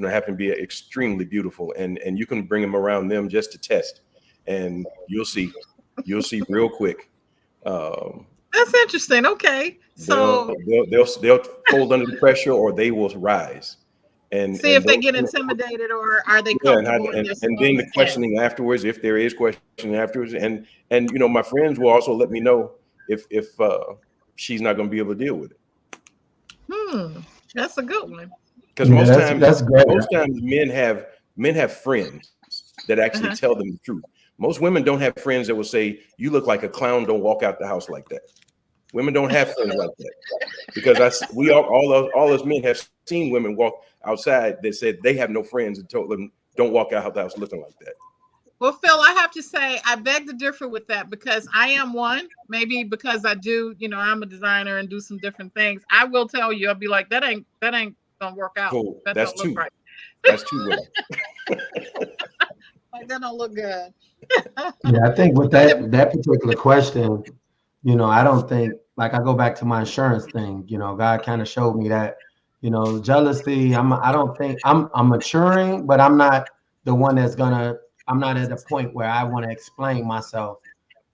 happen to be extremely beautiful, and you can bring them around them just to test, and you'll see real quick. That's interesting. Okay, so they'll fold under the pressure, or they will rise. And see if they get intimidated, or are they comfortable? And then the questioning afterwards, if there is questioning afterwards, and my friends will also let me know if she's not going to be able to deal with it. That's a good one. Because most times men have friends that actually tell them the truth. Most women don't have friends that will say, "You look like a clown. Don't walk out the house like that." Women don't have friends like that, because all us men have seen women walk outside that said they have no friends and told them, "Don't walk out the house looking like that." Well, Phil, I have to say I beg to differ with that, because I am one. Maybe because I do, I'm a designer and do some different things. I will tell you, I'll be like, that ain't gonna work out. Cool. That That's don't look two. right. That's too well. Like, that don't look good. Yeah, I think with that particular question, I don't think, like, I go back to my insurance thing. God kind of showed me that, jealousy. I don't think I'm maturing, but I'm not the one I'm not at a point where I want to explain myself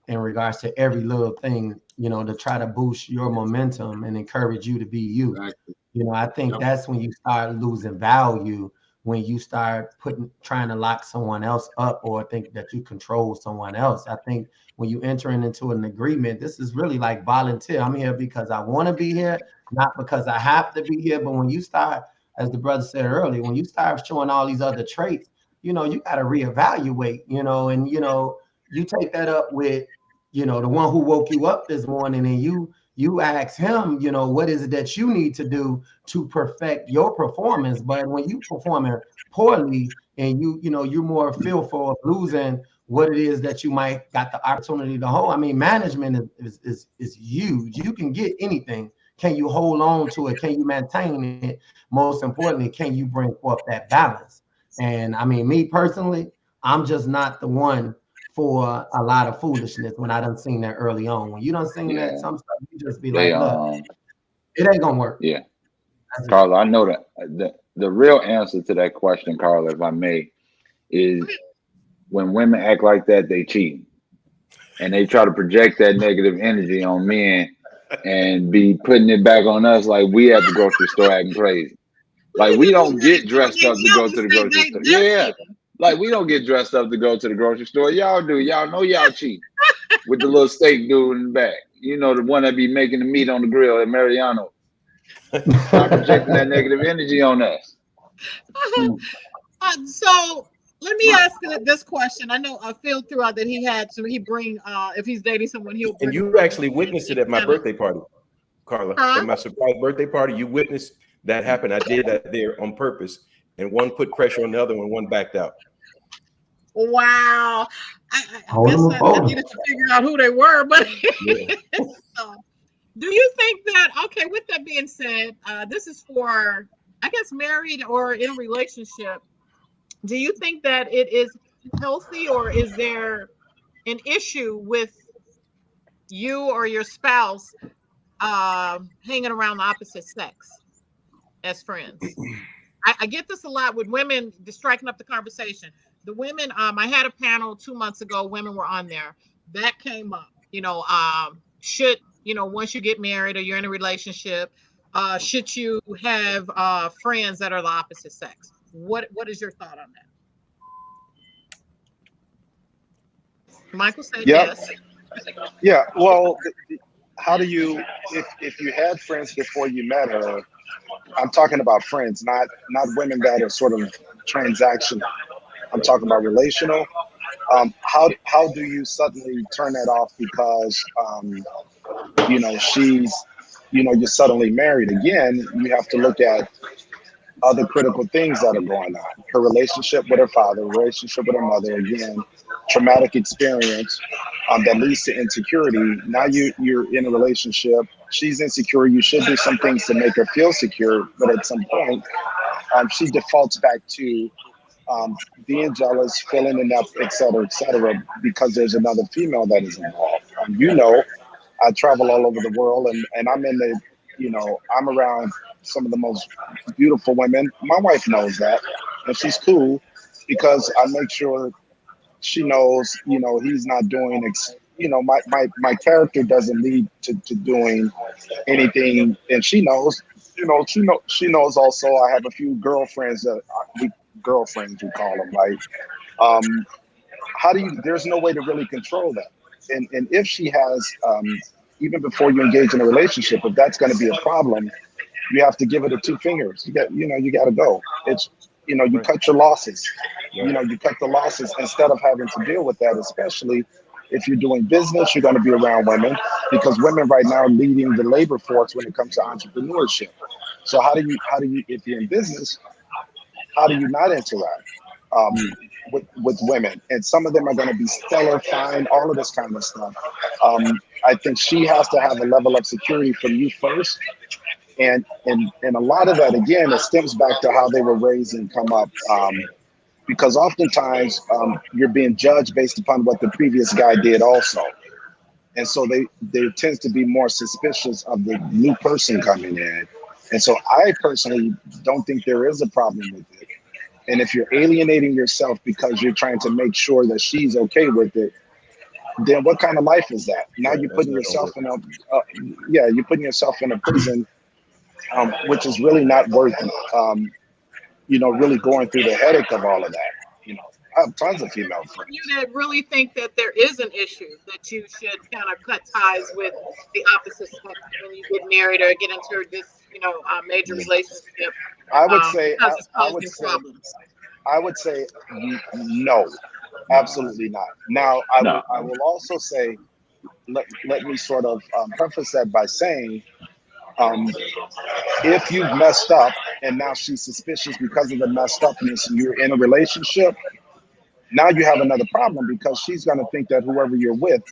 in regards to every little thing, to try to boost your momentum and encourage you to be you. Exactly. I think that's when you start losing value, when you start trying to lock someone else up or think that you control someone else. I think when you entering into an agreement, this is really like volunteer. I'm here because I want to be here, not because I have to be here. But when you start, as the brother said earlier, when you start showing all these other traits, you got to reevaluate, and, you take that up with, the one who woke you up this morning, and you ask him, what is it that you need to do to perfect your performance? But when you performing poorly and you're more fearful of losing what it is that you might got the opportunity to hold. I mean, management is huge. You can get anything. Can you hold on to it? Can you maintain it? Most importantly, can you bring forth that balance? And I mean, me personally, I'm just not the one for a lot of foolishness when I done seen that early on. When you done seen that, some stuff, you just be They like, look, it ain't gonna work. yeah. Karla, I know that the real answer to that question, Karla, if I may, is when women act like that, they cheat. And they try to project that negative energy on men and be putting it back on us like we at the grocery store acting crazy. Like we don't get dressed up to go to the grocery store. Yeah. Like we don't get dressed up to go to the grocery store. Y'all do. Y'all know y'all cheat. With the little steak dude in the back. You know, the one that be making the meat on the grill at Mariano. Stop projecting that negative energy on us. So let me ask this question. I know Phil threw out that he bring if he's dating someone, he'll bring. And you actually witnessed it at my birthday party, Karla. At my surprise birthday party, you witnessed that happen. I did that there on purpose, and one put pressure on the other one backed out. Wow. I guess I needed to figure out who they were, but do you think that, okay, with that being said, this is for, I guess, married or in a relationship. Do you think that it is healthy, or is there an issue with you or your spouse hanging around the opposite sex as friends? I get this a lot with women, striking up the conversation. The women, I had a panel 2 months ago, women were on there. That came up, should, once you get married or you're in a relationship, should you have friends that are the opposite sex? What is your thought on that? Michael said yes. Yeah. Well, how do you, if you had friends before you met her, I'm talking about friends, not women that are sort of transactional. I'm talking about relational. How do you suddenly turn that off because she's you're suddenly married again? You have to look at other critical things that are going on. Her relationship with her father, relationship with her mother, again, traumatic experience that leads to insecurity. Now you're in a relationship. She's insecure. You should do some things to make her feel secure, but at some point, she defaults back to being jealous, feeling enough, et cetera, because there's another female that is involved. I travel all over the world, and I'm in the, I'm around some of the most beautiful women. My wife knows that, and she's cool because I make sure she knows, he's not doing, my character doesn't lead to doing anything, and she knows, she knows also I have a few girlfriends that we call them, right? There's no way to really control that. And if she has, even before you engage in a relationship, if that's going to be a problem, you have to give it 2 fingers. You got to go. It's, you cut your losses. You cut the losses instead of having to deal with that, especially if you're doing business, you're going to be around women, because women right now are leading the labor force when it comes to entrepreneurship. So how do you, if you're in business, how do you not interact with women? And some of them are going to be stellar, fine, all of this kind of stuff. I think she has to have a level of security from you first. And a lot of that, again, it stems back to how they were raised and come up. Because oftentimes you're being judged based upon what the previous guy did also. And so there tends to be more suspicious of the new person coming in. And so I personally don't think there is a problem with it. And if you're alienating yourself because you're trying to make sure that she's okay with it, then what kind of life is that? Now you're putting yourself in you're putting yourself in a prison, which is really not worth, really going through the headache of all of that. I have tons of female friends. You that really think that there is an issue that you should kind of cut ties with the opposite sex when you get married or get into this, major relationship. I would say no, absolutely not. Now, I will also say, let me sort of preface that by saying, if you've messed up and now she's suspicious because of the messed upness and you're in a relationship, now you have another problem, because she's going to think that whoever you're with,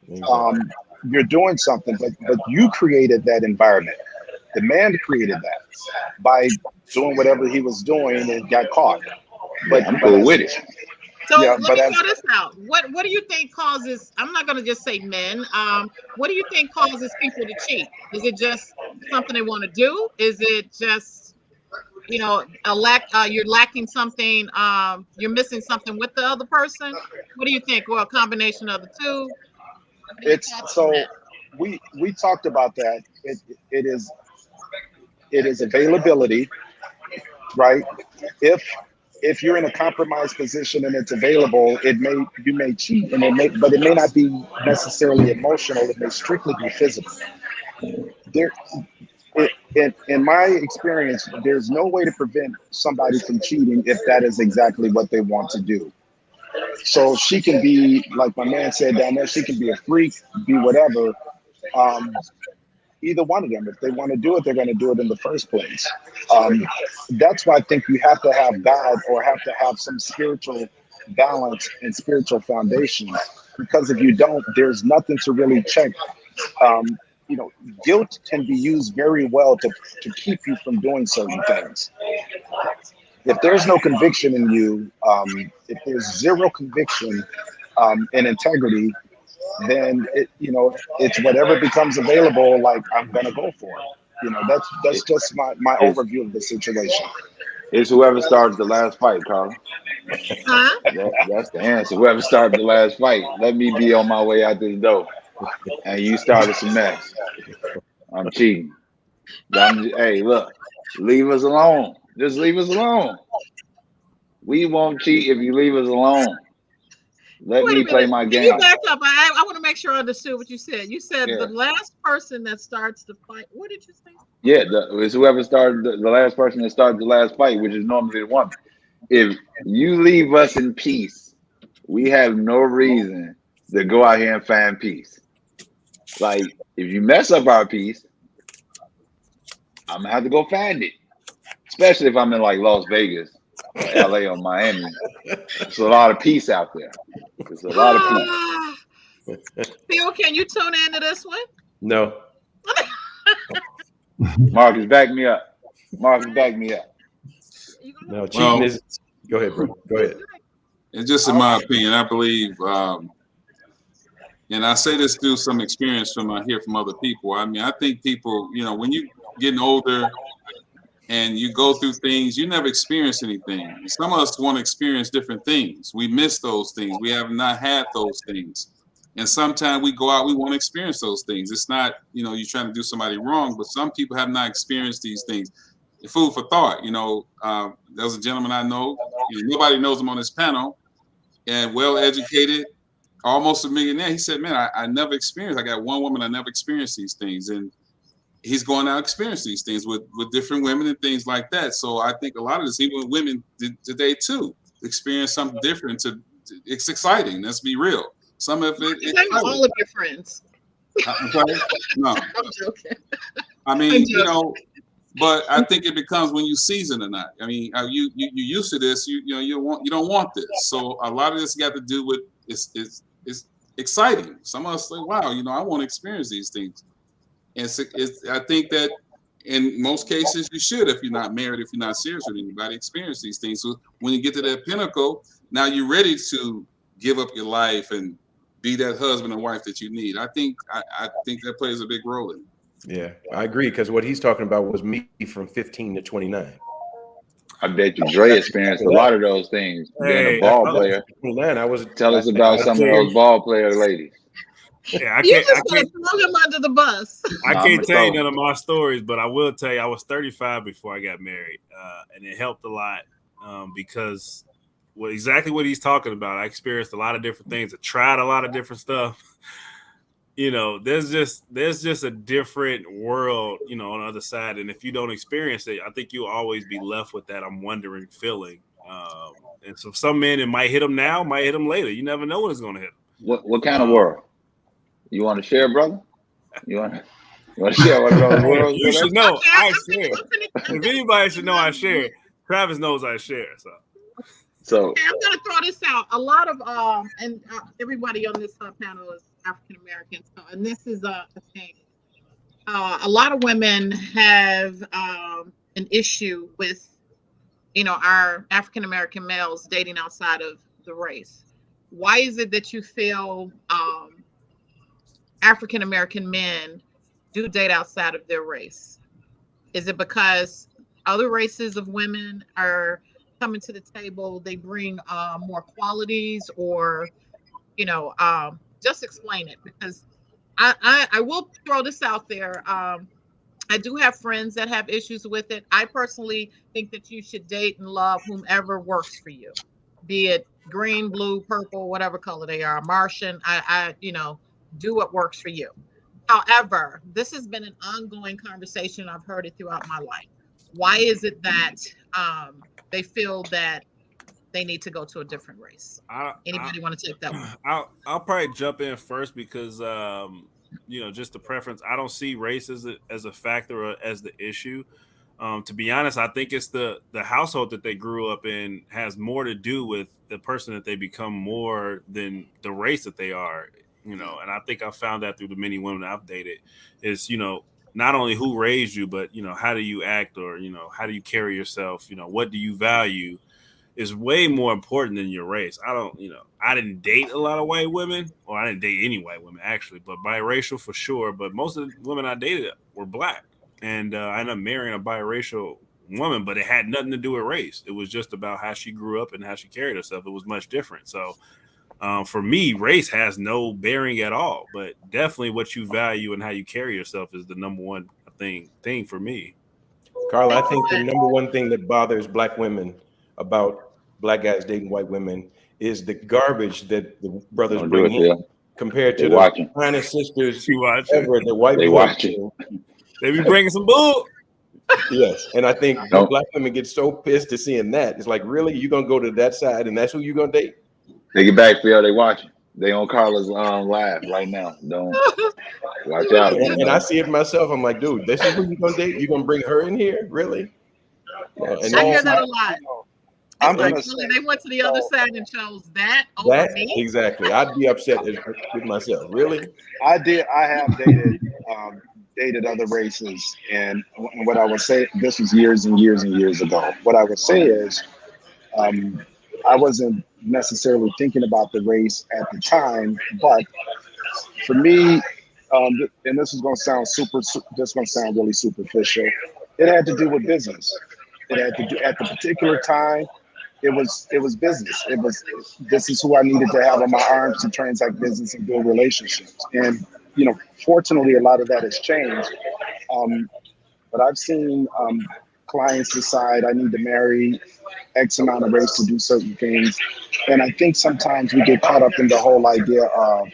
you're doing something, but you created that environment. The man created that by doing whatever he was doing and got caught. But, I'm but cool as, with it. So yeah, let but me as throw this out. What do you think causes? I'm not going to just say men. What do you think causes people to cheat? Is it just something they want to do? Is it just a lack? You're lacking something. You're missing something with the other person. What do you think? Well, a combination of the two. it's so we talked about that. It is availability, right? If you're in a compromised position and it's available, you may cheat, and but it may not be necessarily emotional. It may strictly be physical. There, in my experience, there's no way to prevent somebody from cheating if that is exactly what they want to do. So she can be, like my man said down there, she can be a freak, be whatever. Um, Either one of them, if they want to do it, they're going to do it in the first place. That's why I think you have to have God, or have to have some spiritual balance and spiritual foundation. Because if you don't, there's nothing to really check. Um, Guilt can be used very well to keep you from doing certain things. If there's no conviction in you, if there's zero conviction and integrity, then it's whatever becomes available. Like, I'm gonna go for it. That's just my It's, overview of the situation. it's whoever started the last fight, Carla. Huh? That's the answer. Whoever started the last fight. Let me be on my way out this door, and you started some mess. I'm cheating. Hey, look, leave us alone. Just leave us alone. We won't cheat if you leave us alone. Let Wait a me play minute. my Can you game. back up? I want to make sure I understood what you said. You said the Yeah, last person that starts the fight. What did you say? yeah. It's whoever started the last person that started the last fight, which is normally the woman. If you leave us in peace, we have no reason to go out here and find peace. Like, if you mess up our peace, I'm gonna have to go find it. Especially if I'm in like Las Vegas or LA or Miami. There's a lot of peace out there. There's a lot of peace. Theo, can you tune into this one? No. Marcus, back me up. Marcus, back me up. No, cheating Well, is. Go ahead, bro. Go ahead. and just in my opinion, I believe, and I say this through some experience I hear from other people. I mean, I think people, when you getting older and you go through things, you never experience anything. Some of us want to experience different things. We miss those things. We have not had those things. And sometimes we go out, we want to experience those things. It's not, you're trying to do somebody wrong, but some people have not experienced these things. Food for thought, there's a gentleman I know, nobody knows him on this panel, and well-educated, almost a millionaire. He said, man, I never experienced, I got one woman, I never experienced these things. And he's going out experience these things with different women and things like that. So I think a lot of this, even women today too, experience something different. It's exciting. Let's be real. Some of it. All of your friends. I'm sorry? No. I'm joking. I mean, but I think it becomes when you season or not. I mean, you used to this. You don't want this. So a lot of this got to do with it's exciting. Some of us say, wow, I want to experience these things. And I think that in most cases you should, if you're not married, if you're not serious with anybody, experience these things. So when you get to that pinnacle, now you're ready to give up your life and be that husband and wife that you need. I think that plays a big role in it. Yeah, I agree, because what he's talking about was me from 15 to 29. I bet you Dre experienced a lot of those things being a ball player. 29, Tell us about some of those ball player ladies. Yeah, I You can't. just gonna throw him under the bus. I can't tell you none of my stories, but I will tell you I was 35 before I got married, and it helped a lot because exactly what he's talking about. I experienced a lot of different things. I tried a lot of different stuff. There's just a different world, on the other side, and if you don't experience it, I think you'll always be left with that I'm wondering feeling. And so some men, it might hit them now, might hit them later. You never know when it's going to hit them. What kind of world? You want to share, brother? You want to share what the world? You should know. I share. If anybody should know, I share. Travis knows I share. So okay, I'm gonna throw this out. A lot of everybody on this panel is African Americans, and this is a thing. a lot of women have an issue with, our African American males dating outside of the race. Why is it that you feel African American men do date outside of their race? Is it because other races of women are coming to the table? They bring more qualities, or just explain it, because I will throw this out there. I do have friends that have issues with it. I personally think that you should date and love whomever works for you, be it green, blue, purple, whatever color they are, Martian. Do what works for you. However, this has been an ongoing conversation. I've heard it throughout my life. Why is it that they feel that they need to go to a different race? Anybody want to take that one? I'll probably jump in first because just the preference. I don't see race as a factor or as the issue. To be honest, I think it's the household that they grew up in has more to do with the person that they become more than the race that they are. And I think I found that through the many women I've dated is, not only who raised you, but, how do you act, or, how do you carry yourself? What do you value is way more important than your race. I didn't date a lot of white women, or I didn't date any white women actually, but biracial for sure. But most of the women I dated were black, and I ended up marrying a biracial woman, but it had nothing to do with race. It was just about how she grew up and how she carried herself. It was much different. So for me, race has no bearing at all, but definitely what you value and how you carry yourself is the number one thing for me. Karla, I think the number one thing that bothers black women about black guys dating white women is the garbage that the brothers bring in compared to the finest sisters ever. The white boys, they be bringing some bull. Yes, and I think black women get so pissed to seeing that. It's like, really, you gonna go to that side, and that's who you gonna date? Take it back, Phil. They watching. They on Karla's live right now. Don't watch out. And I see it myself. I'm like, dude, this is who you gonna date? You gonna bring her in here, really? And I hear that a lot. I'm like, really, they went to the other side and chose that over me. Exactly. I'd be upset with myself. Really? I have dated other races, and what I would say, this was years and years and years ago. What I would say is, I wasn't necessarily thinking about the race at the time, but for me, and this is going to sound really superficial. It had to do with business. It had to do, at the particular time, it was business. This is who I needed to have on my arms to transact business and build relationships. And fortunately, a lot of that has changed. But I've seen clients decide I need to marry X amount of race to do certain things, and I think sometimes we get caught up in the whole idea of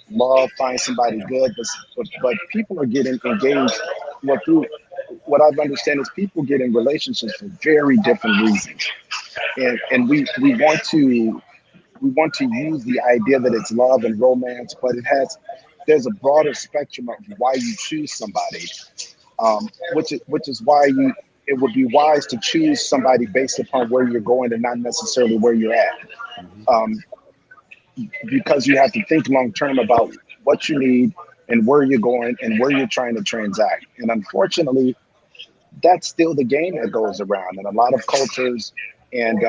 love, find somebody good, but people are getting engaged. What I've understand is people get in relationships for very different reasons, and we want to use the idea that it's love and romance, but there's a broader spectrum of why you choose somebody, which is why it would be wise to choose somebody based upon where you're going and not necessarily where you're at. Because you have to think long term about what you need and where you're going and where you're trying to transact. And unfortunately, that's still the game that goes around in a lot of cultures. And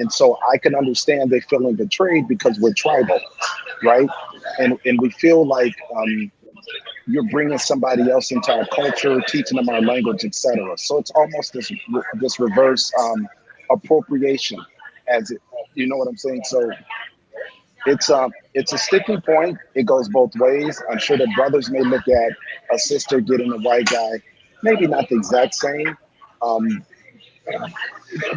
so I can understand they feeling betrayed because we're tribal, right? And we feel like you're bringing somebody else into our culture, teaching them our language, etc. So it's almost this reverse appropriation, you know what I'm saying? So it's a sticking point. It goes both ways. I'm sure that brothers may look at a sister getting a white guy, maybe not the exact same.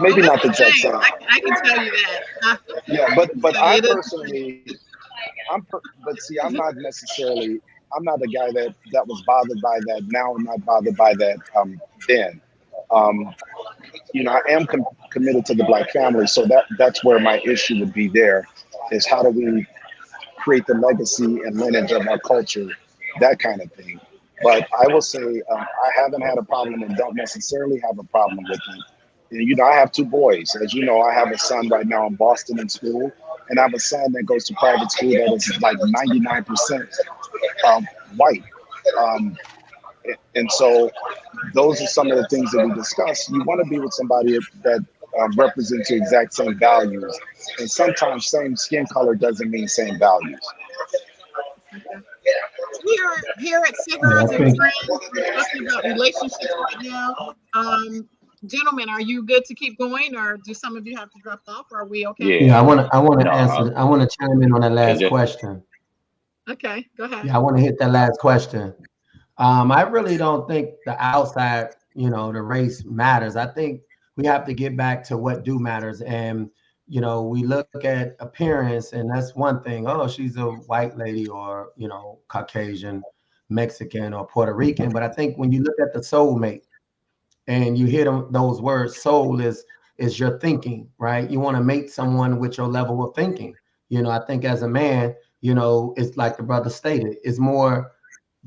Maybe not the exact same. I can tell you that. Yeah, but I personally, I'm not necessarily. I'm not the guy that was bothered by that. Now I'm not bothered by that then. I am committed to the Black family, so that's where my issue would be. There is, how do we create the legacy and lineage of our culture, that kind of thing. But I will say I haven't had a problem and don't necessarily have a problem with it. And, I have two boys. As you know, I have a son right now in Boston in school, and I have a son that goes to private school that is like 99% white. Um, and so those are some of the things that we discuss. You want to be with somebody that represents your exact same values. And sometimes same skin color doesn't mean same values. Here at Yeah, Cigars I and think Friends, we're talking about relationships right now. Gentlemen, are you good to keep going, or do some of you have to drop off? Or are we okay? yeah, Yeah. I want to No, answer. I want to chime in on that last AJ. question. Okay, go ahead. Yeah, I want to hit that last question. I really don't think the outside, the race matters. I think we have to get back to what do matters. And, we look at appearance, and that's one thing. Oh, she's a white lady or, Caucasian, Mexican, or Puerto Rican. But I think when you look at the soulmate and you hear those words, soul is your thinking, right? You want to mate someone with your level of thinking. I think as a man, it's like the brother stated, it's more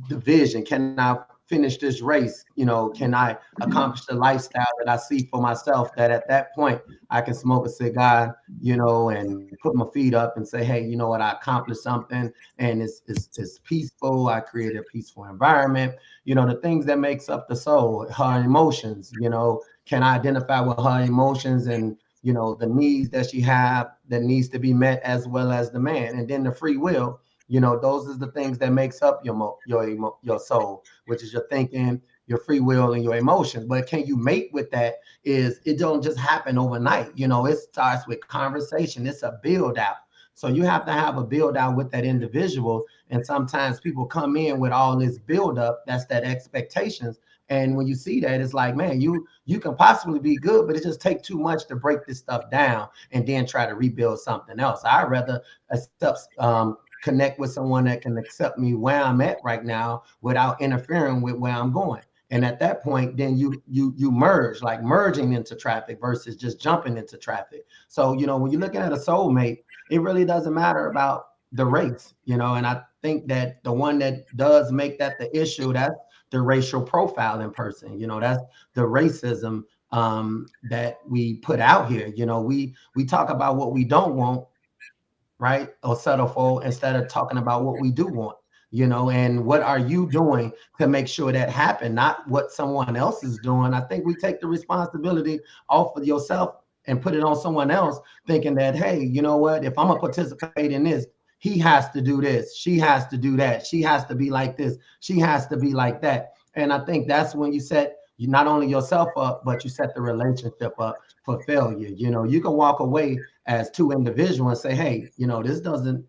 the vision. Can I finish this race? Can I accomplish the lifestyle that I see for myself, that at that point I can smoke a cigar, and put my feet up and say, hey, you know what, I accomplished something, and it's peaceful. I created a peaceful environment. The things that makes up the soul, her emotions, can I identify with her emotions and the needs that she have that needs to be met, as well as the man. And then the free will, those are the things that makes up your soul, which is your thinking, your free will, and your emotions. But can you mate with that? It don't just happen overnight. It starts with conversation. It's a build out. So you have to have a build out with that individual. And sometimes people come in with all this build up. That's that expectations. And when you see that, it's like, man, you can possibly be good, but it just takes too much to break this stuff down and then try to rebuild something else. I'd rather accept, connect with someone that can accept me where I'm at right now without interfering with where I'm going. And at that point, then you merge, like merging into traffic versus just jumping into traffic. So, when you're looking at a soulmate, it really doesn't matter about the race, and I think that the one that does make that the issue, that's the racial profiling person, that's the racism that we put out here. We talk about what we don't want, right, or settle for, instead of talking about what we do want, and what are you doing to make sure that happen, not what someone else is doing. I think we take the responsibility off of yourself and put it on someone else, thinking that, hey, you know what, if I'm gonna participate in this, he has to do this, she has to do that, she has to be like this, she has to be like that. And I think that's when you set not only yourself up, but you set the relationship up for failure. You can walk away as two individuals and say, hey, this doesn't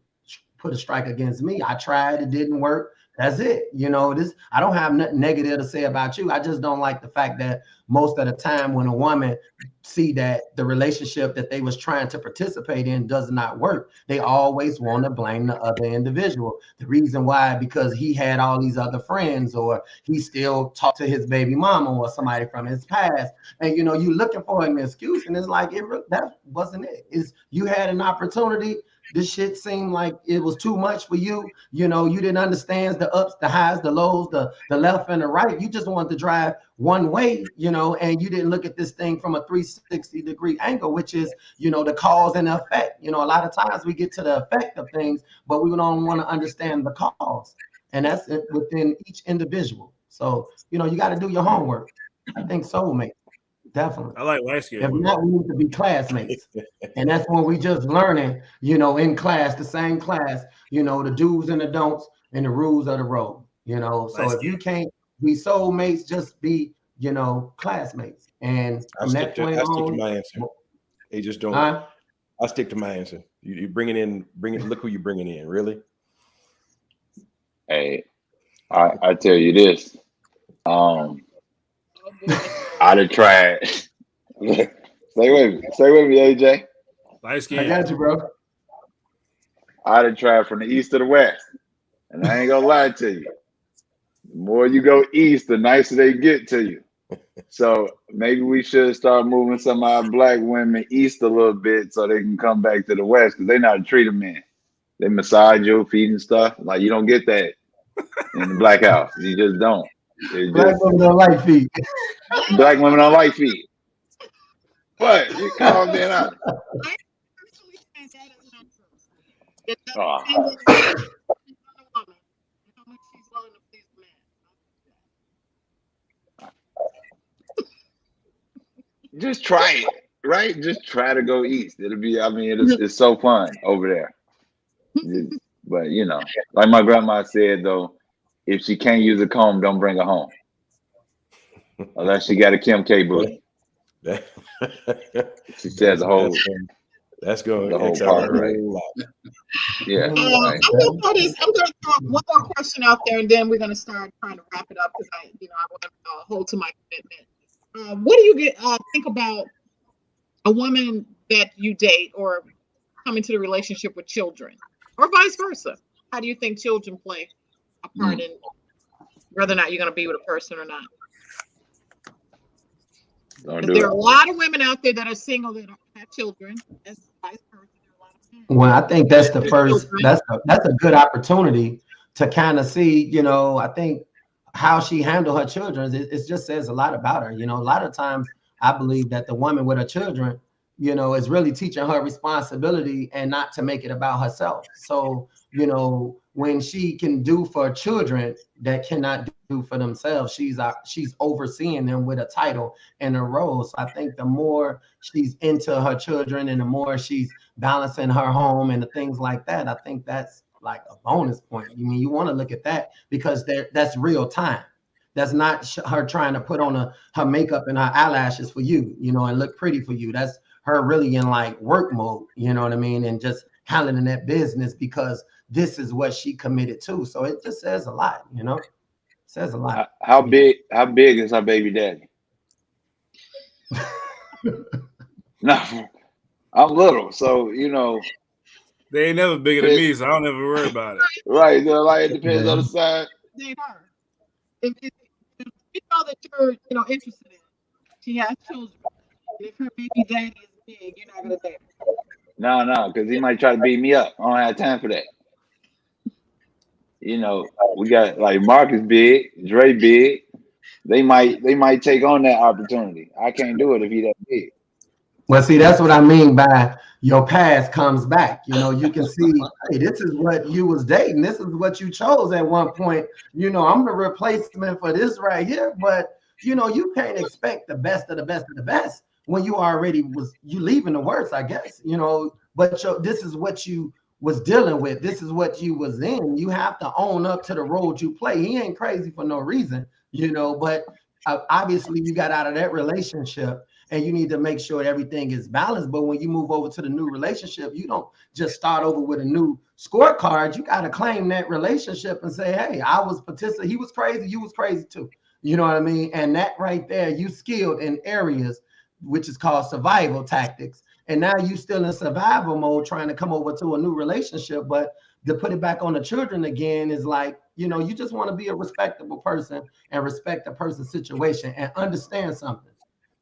put a strike against me. I tried, it didn't work. That's it. I don't have nothing negative to say about you. I just don't like the fact that most of the time when a woman see that the relationship that they was trying to participate in does not work, they always want to blame the other individual. The reason why, because he had all these other friends, or he still talked to his baby mama or somebody from his past. And you looking for an excuse, and it's like, that wasn't it. Is you had an opportunity. This shit seemed like it was too much for you. You didn't understand the ups, the highs, the lows, the left and the right. You just wanted to drive one way, and you didn't look at this thing from a 360-degree angle, which is, the cause and the effect. A lot of times we get to the effect of things, but we don't want to understand the cause. And that's within each individual. So, you got to do your homework. I think soulmate. Definitely. I like light skin. If not, we need to be classmates. And that's when we just learning, in class, the same class, the do's and the don'ts and the rules of the road, So if you can't be soulmates, just be, classmates. And from that point on, I stick to my answer. They just don't. I stick to my answer. You bring it in, look who you're bringing in, really. Hey, I tell you this. I'd have tried. Stay with me, AJ. Light skin. I got you, bro. I'd have tried from the east to the west, and I ain't gonna lie to you. The more you go east, the nicer they get to you. So maybe we should start moving some of our black women east a little bit, so they can come back to the west, because they know how to treat them men. They massage your feet and stuff. Like, you don't get that in the black house. You just don't. Black women don't like feet. Black women don't like feet. What? You calm down. just try it, right? Just try to go east. It'll be. I mean, it's so fun over there. But you know, like my grandma said though, if she can't use a comb, don't bring her home. Unless she got a Kim K booty. She said that's going the to whole part, right? Yeah. I'm going to throw one more question out there, and then we're going to start trying to wrap it up because I want to hold to my commitment. What do you think about a woman that you date or come into the relationship with children, or vice versa? How do you think children play a part in whether or not you're going to be with a person or not? There are a lot of women out there that are single that don't have children. As vice versa. Well, I think that's the first. That's a good opportunity to kind of see. I think how she handled her children. It just says a lot about her. A lot of times I believe that the woman with her children, is really teaching her responsibility and not to make it about herself. So, when she can do for children that cannot do for themselves, she's overseeing them with a title and a role. So I think the more she's into her children and the more she's balancing her home and the things like that, I think that's like a bonus point. You want to look at that because that's real time. That's not her trying to put on her makeup and her eyelashes for you, and look pretty for you. That's her really in like work mode, you know what I mean? And just handling that business because this is what she committed to. So it just says a lot, It says a lot. How big is her baby daddy? No, I'm little, so they ain't never bigger than me, so I don't ever worry about it. Right, like it depends on the size. They are. If you know that you're interested in it, she has children. If her baby daddy is big, you're not gonna date her. No, because he might try to beat me up. I don't have time for that. We got like Marcus big, Dre big. They might take on that opportunity. I can't do it if he that big. Well, see, that's what I mean by your past comes back. You can see, hey, this is what you was dating. This is what you chose at one point. I'm the replacement for this right here. But, you can't expect the best of the best of the best when you already you leaving the worst, I guess. But this is what you was dealing with. This is what you was in. You have to own up to the role you play. He ain't crazy for no reason, but obviously you got out of that relationship. And you need to make sure everything is balanced. But when you move over to the new relationship, you don't just start over with a new scorecard. You got to claim that relationship and say, hey, I was participating. He was crazy. You was crazy too. You know what I mean? And that right there, you skilled in areas, which is called survival tactics. And now you still in survival mode trying to come over to a new relationship. But to put it back on the children again is like, you just want to be a respectable person and respect the person's situation and understand something.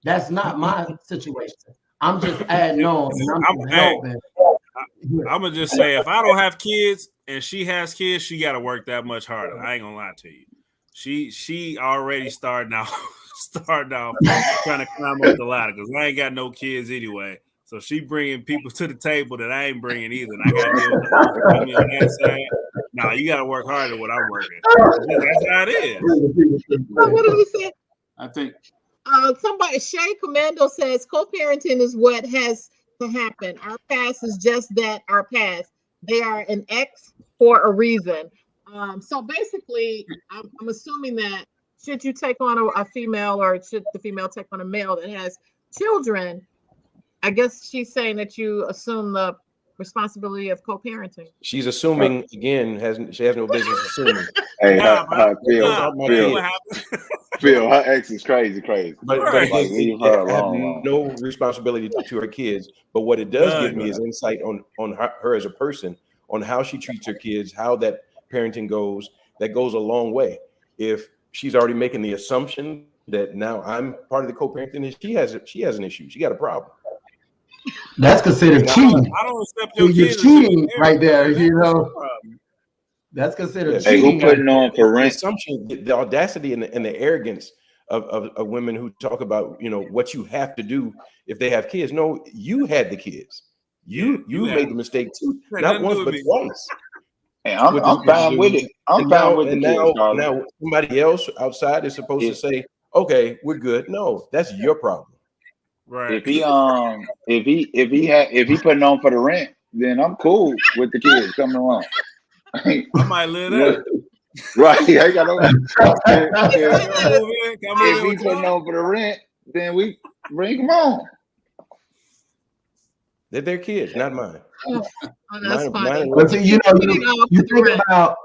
That's not my situation. I'm just adding on. I'm gonna just say, if I don't have kids and she has kids, she got to work that much harder. I ain't gonna lie to you. She already starting off trying to climb up the ladder because I ain't got no kids anyway. So she bringing people to the table that I ain't bringing either. And I got to deal with me on that side. No, you got to work harder than what I'm working. That's how it is. What did he say? I think. Somebody, Shay Commando says co-parenting is what has to happen. Our past is just that, our past. They are an ex for a reason. So basically, I'm assuming that should you take on a female or should the female take on a male that has children, I guess she's saying that you assume the responsibility of co-parenting. She's assuming again, she has no business assuming. Hey, Phil, her ex is crazy. But like, leave her alone. I have no responsibility to her kids. But what it does give me is insight on her as a person, on how she treats her kids, how that parenting goes. That goes a long way. If she's already making the assumption that now I'm part of the co-parenting, she has an issue. She got a problem. That's considered cheating. I don't accept your You're cheating right there, That's considered cheating. Who putting on for rent? Assumption, the audacity and the arrogance of women who talk about what you have to do if they have kids. No, you had the kids. You made the mistake too, not once but twice. Hey, I'm fine with it. I'm fine with it. Now somebody else outside is supposed to say, "Okay, we're good." No, that's your problem. Right. If he putting on for the rent, then I'm cool with the kids coming along. I might live What- there. right? I got no. Come move in. Come move If in he with putting y'all. on for the rent, then we bring them on. They're their kids, not mine. Oh, that's funny. But see, you know, Putting off you the think rent. about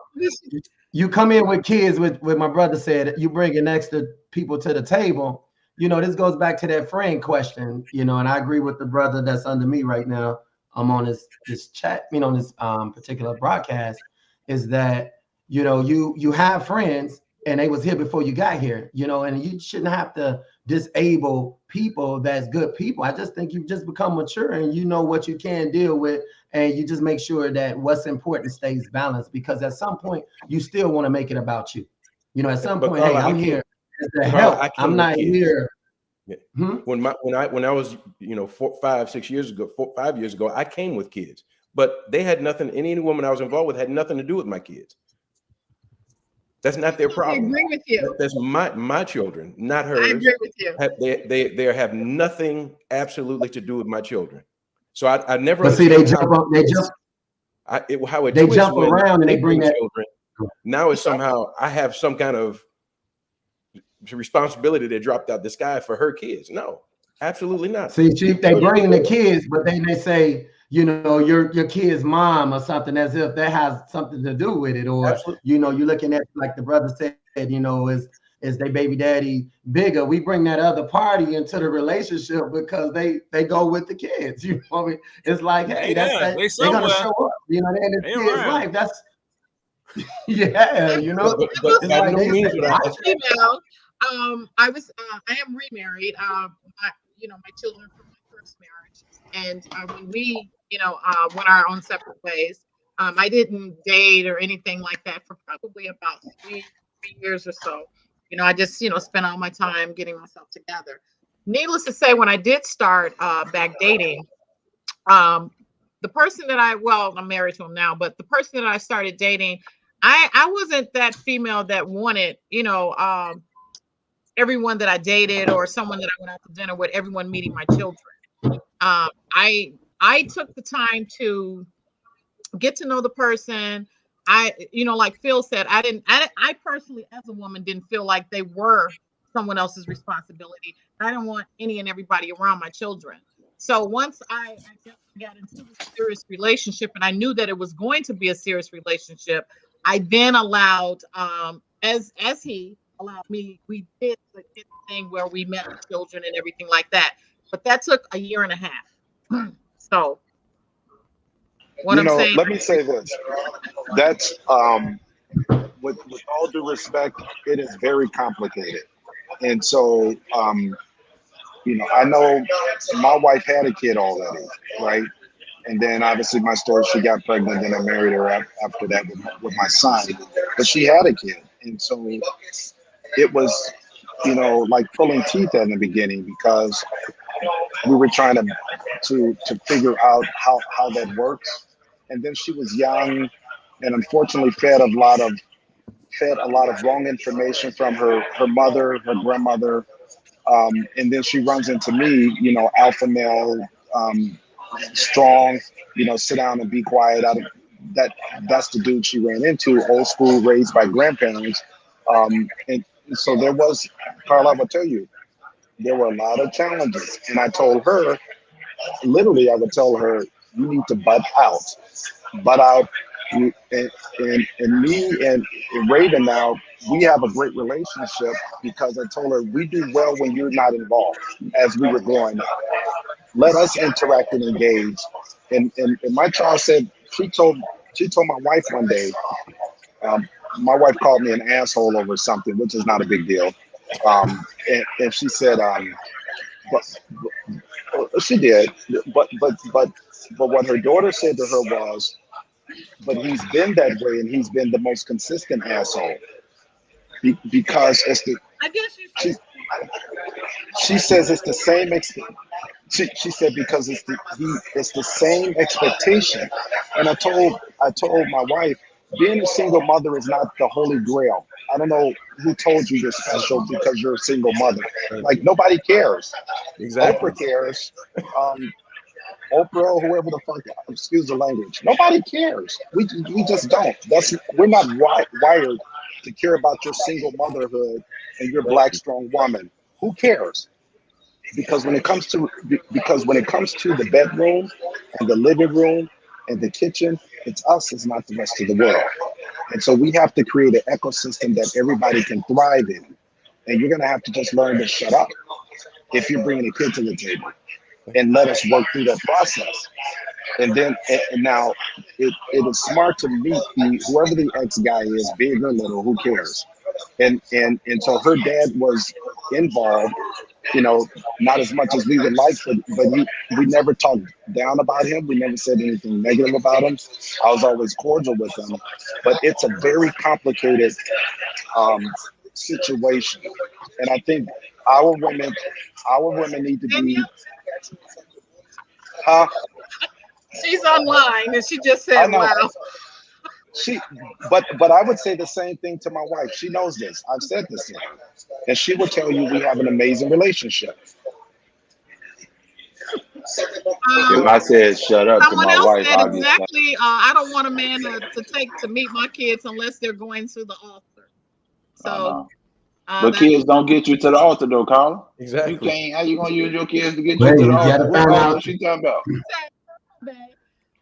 you come in with kids with my brother said you bringing extra people to the table. You know, this goes back to that friend question, you know, and I agree with the brother that's under me right now. I'm on this chat, you know, on this particular broadcast, is that you know, you have friends and they was here before you got here, you know, and you shouldn't have to disable people that's good people. I just think you've just become mature and you know what you can deal with, and you just make sure that what's important stays balanced, because at some point you still want to make it about you. You know, at some But point, Karla, hey, I'm here to Karla, help. I came I'm with not kids. here. Yeah. Hmm? When I was, you know, 5 years ago, I came with kids, but they had nothing. Any woman I was involved with had nothing to do with my kids. That's not their I problem. agree with you. That's my children, not I hers. agree with you. They have nothing absolutely to do with my children. So I never But see, understood how it they twists jump when around and they bring that. children. Now it's somehow I have some kind of responsibility that dropped out the sky for her kids. No, absolutely not. See, Chief, they bring the kids, but then they say, you know, your kid's mom or something, as if that has something to do with it. Or, Absolutely. you know, you're looking at, like the brother said, you know, is they baby daddy bigger? We bring that other party into the relationship because they go with the kids. You know what I mean? It's like, hey, that's that they're gonna show up. You know, they're in the kids' life. That's yeah, you know. But It's by like no means would I. Female. I am remarried. My children from my first marriage, and when we, went our own separate ways, I didn't date or anything like that for probably about three years or so. I just, spent all my time getting myself together. Needless to say, when I did start back dating, the person that I'm married to him now, but the person that I started dating, I wasn't that female that wanted, everyone that I dated or someone that I went out to dinner with, everyone meeting my children. I took the time to get to know the person. Like Phil said, I personally, as a woman, didn't feel like they were someone else's responsibility. I didn't want any and everybody around my children. So once I got into a serious relationship and I knew that it was going to be a serious relationship, I then allowed, as he allowed me, we did the thing where we met the children and everything like that. But that took a year and a half. So what I'm saying, let me say this. That's with all due respect, it is very complicated. And so I know my wife had a kid already, right? And then obviously my story, she got pregnant and I married her after that with my son. But she had a kid. And so it was, like pulling teeth in the beginning, because we were trying to figure out how that works. And then she was young and unfortunately fed a lot of wrong information from her mother, her grandmother. And then she runs into me, alpha male, strong, sit down and be quiet. That's the dude she ran into, old school, raised by grandparents. And so there was, Karla, I will tell you, there were a lot of challenges. And I told her, literally, I would tell her, you need to butt out. Butt out. And me and Raven now, we have a great relationship because I told her we do well when you're not involved as we were growing up. Let us interact and engage. And my child said, she told my wife one day, my wife called me an asshole over something, which is not a big deal. And she said, but she did. But what her daughter said to her was, but he's been that way and he's been the most consistent asshole. Because it's the, I guess she says it's the same. She said because it's the same expectation. And I told my wife, being a single mother is not the holy grail. I don't know who told you you're special because you're a single mother. Like, nobody cares. Exactly. Oprah cares. Oprah or whoever the fuck, excuse the language. Nobody cares. We just don't. We're not wired to care about your single motherhood and your black strong woman. Who cares? Because when it comes to the bedroom and the living room and the kitchen, it's us, it's not the rest of the world. And so we have to create an ecosystem that everybody can thrive in. And you're gonna have to just learn to shut up if you're bringing a kid to the table, and let us work through that process. And then, and now, it is smart to meet whoever the ex guy is, big or little, who cares? And so her dad was involved, not as much as we would like, but we never talked down about him. We never said anything negative about him. I was always cordial with him, but it's a very complicated situation. And I think our women need to be, huh? She's online and she just I said, know. wow. But I would say the same thing to my wife. She knows this. I've said this to her, and she will tell you we have an amazing relationship. If I said shut up to Someone my else wife, said I'll get shut. exactly, I don't want a man to meet my kids unless they're going to the altar. So But kids don't get you to the altar though, Karla. Exactly. You can't. How you gonna use your kids to get Well, you to the you altar? gotta What find altar out. she talking about?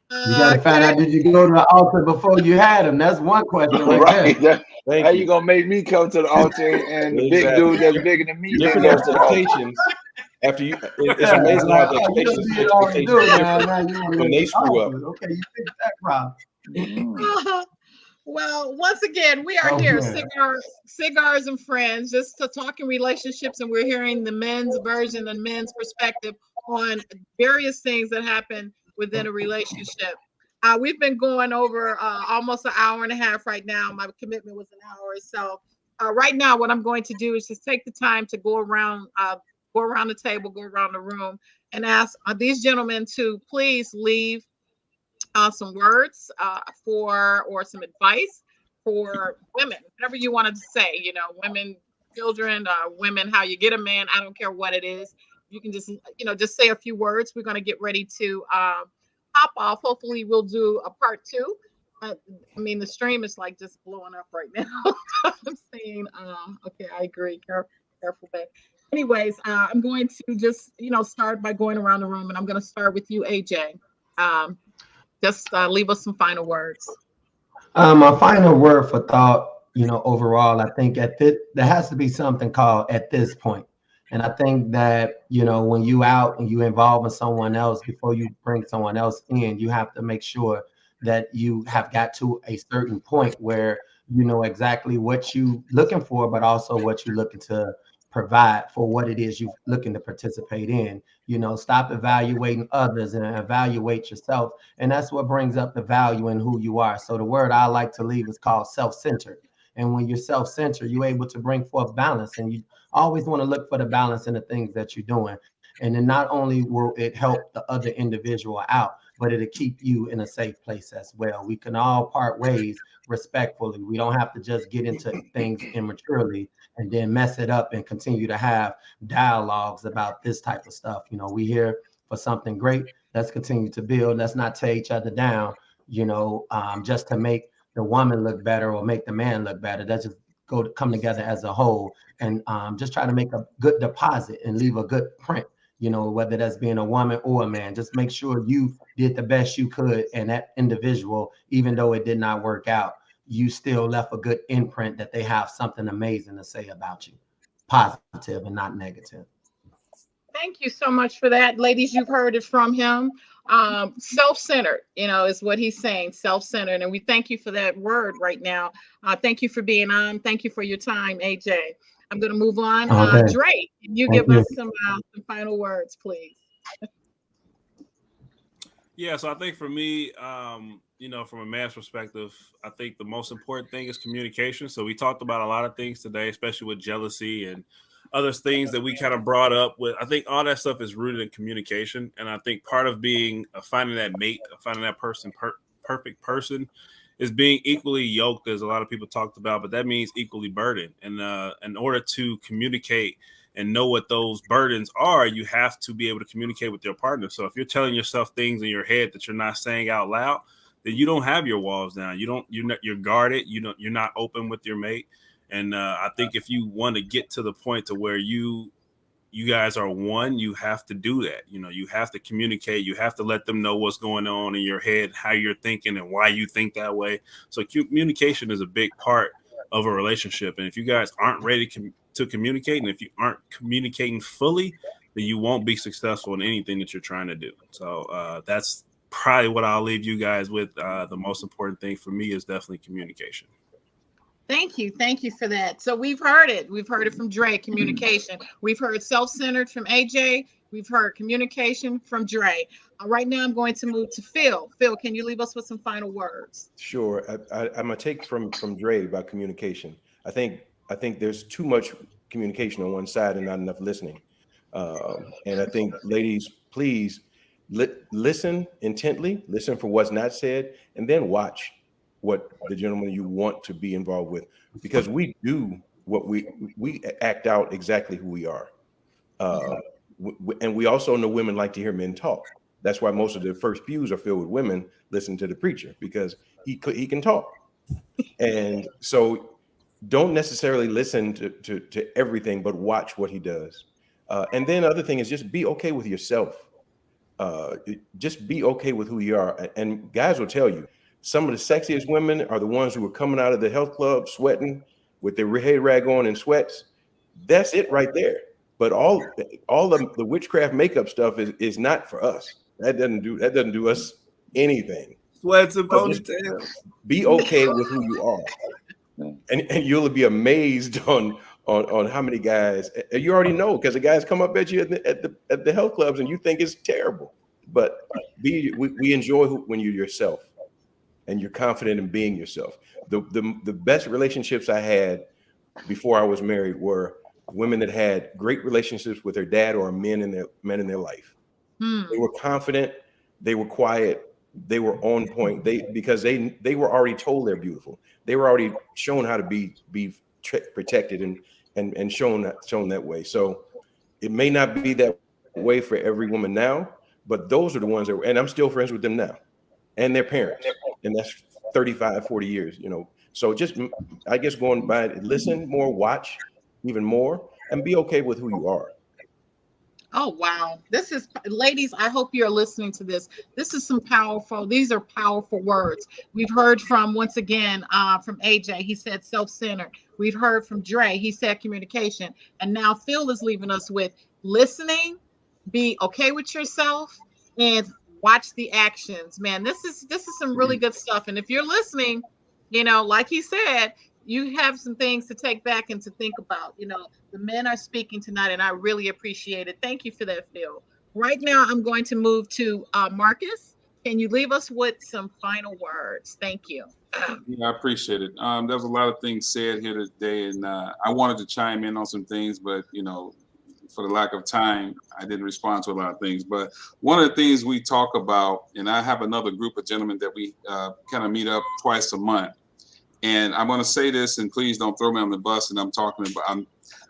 You gotta find out, did you go to the altar before you had them? That's one question right there. Right. How you gonna make me come to the altar and the big dude that's bigger than me Different didn't go to the altar? expectations. After you, it's amazing how the expectations are different when they screw up. Okay, you fix that problem. Well, once again, we are here, Cigars and Friends, just to talking relationships, and we're hearing the men's version and men's perspective on various things that happen within a relationship. We've been going over almost an hour and a half right now. My commitment was an hour. So right now, what I'm going to do is just take the time to go around the table, go around the room, and ask these gentlemen to please leave some words or some advice for women, whatever you wanted to say, women, children, women, how you get a man. I don't care what it is. You can just say a few words. We're going to get ready to hop off. Hopefully we'll do a part 2. I mean, the stream is like just blowing up right now. I'm saying, okay, I agree. Careful, babe. Anyways, I'm going to just, start by going around the room, and I'm going to start with you, AJ. Just leave us some final words. My final word for thought, overall, I think there has to be something called at this point. And I think that, when you out and you involve in someone else, before you bring someone else in, you have to make sure that you have got to a certain point where you know exactly what you looking for, but also what you're looking to provide for what it is you're looking to participate in. Stop evaluating others and evaluate yourself. And that's what brings up the value in who you are. So the word I like to leave is called self-centered. And when you're self-centered, you're able to bring forth balance. And you always want to look for the balance in the things that you're doing. And then not only will it help the other individual out, but it'll keep you in a safe place as well. We can all part ways respectfully. We don't have to just get into things immaturely and then mess it up and continue to have dialogues about this type of stuff. We here for something great. Let's continue to build. Let's not tear each other down, just to make the woman look better or make the man look better. Let's just come together as a whole and just try to make a good deposit and leave a good print, whether that's being a woman or a man. Just make sure you did the best you could, and that individual, even though it did not work out, you still left a good imprint that they have something amazing to say about you, positive and not negative. Thank you so much for that. Ladies, you've heard it from him. Self-centered, is what he's saying, self-centered. And we thank you for that word right now. Thank you for being on. Thank you for your time, AJ. I'm going to move on. Dre, can you give us some final words, please? Yeah, so I think for me, from a man's perspective, I think the most important thing is communication. So we talked about a lot of things today, especially with jealousy and other things that we kind of brought up with. I think all that stuff is rooted in communication. And I think part of finding that mate, finding that perfect person is being equally yoked, as a lot of people talked about, but that means equally burdened. And in order to communicate and know what those burdens are, you have to be able to communicate with your partner. So if you're telling yourself things in your head that you're not saying out loud, then you don't have your walls down. You're guarded. You're not open with your mate. And I think if you want to get to the point to where you guys are one, you have to do that. You have to communicate. You have to let them know what's going on in your head, how you're thinking and why you think that way. So communication is a big part of a relationship. And if you guys aren't ready to communicate, and if you aren't communicating fully, then you won't be successful in anything that you're trying to do. So that's probably what I'll leave you guys with. The most important thing for me is definitely communication. Thank you. Thank you for that. So we've heard it. We've heard it from Dre, communication. We've heard self-centered from AJ. We've heard communication from Dre. Right now I'm going to move to Phil. Phil, can you leave us with some final words? Sure. I'm gonna take from Dre about communication. I think there's too much communication on one side and not enough listening. And I think, ladies, please listen intently, listen for what's not said, and then watch what the gentleman you want to be involved with, because we do what we act out exactly who we are. And we also know women like to hear men talk. That's why most of the first pews are filled with women listening to the preacher, because he can talk. And so don't necessarily listen to everything, but watch what he does. And then other thing is just be okay with yourself. Just be okay with who you are. And guys will tell you, some of the sexiest women are the ones who are coming out of the health club sweating with their head rag on and sweats. That's it right there. But all of the witchcraft makeup stuff is not for us. That doesn't do us anything. Sweats and ponytails. Be okay with who you are, and you'll be amazed on how many guys you already know, because the guys come up at you at the health clubs and you think it's terrible. But we enjoy when you're yourself and you're confident in being yourself. The best relationships I had before I was married were women that had great relationships with their dad or men in their life. They were confident, they were quiet, they were on point. Because they were already told they're beautiful. They were already shown how to be protected and shown that way. So it may not be that way for every woman now, but those are the ones and I'm still friends with them now, and their parents, and that's 35, 40 years, So just, I guess, going by, listen more, watch even more, and be okay with who you are. Oh, wow. This is, ladies, I hope you're listening to this. These are powerful words. We've heard from, once again, from AJ, he said self-centered. We've heard from Dre, he said communication. And now Phil is leaving us with listening, be okay with yourself, and watch the actions. Man, this is some really good stuff. And if you're listening, like he said, you have some things to take back and to think about. The men are speaking tonight, and I really appreciate it. Thank you for that, Phil. Right now, I'm going to move to Marcus. Can you leave us with some final words? Thank you. Yeah, I appreciate it. There's a lot of things said here today, and I wanted to chime in on some things, but for the lack of time, I didn't respond to a lot of things. But one of the things we talk about, and I have another group of gentlemen that we kind of meet up twice a month. And I'm going to say this, and please don't throw me on the bus. And I'm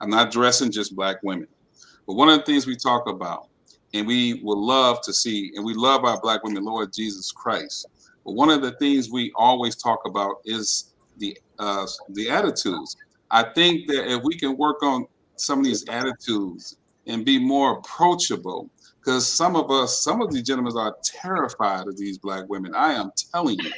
not addressing just Black women, but one of the things we talk about, and we would love to see, and we love our Black women, Lord Jesus Christ. But one of the things we always talk about is the attitudes. I think that if we can work on some of these attitudes and be more approachable, because some of these gentlemen are terrified of these Black women. I am telling you.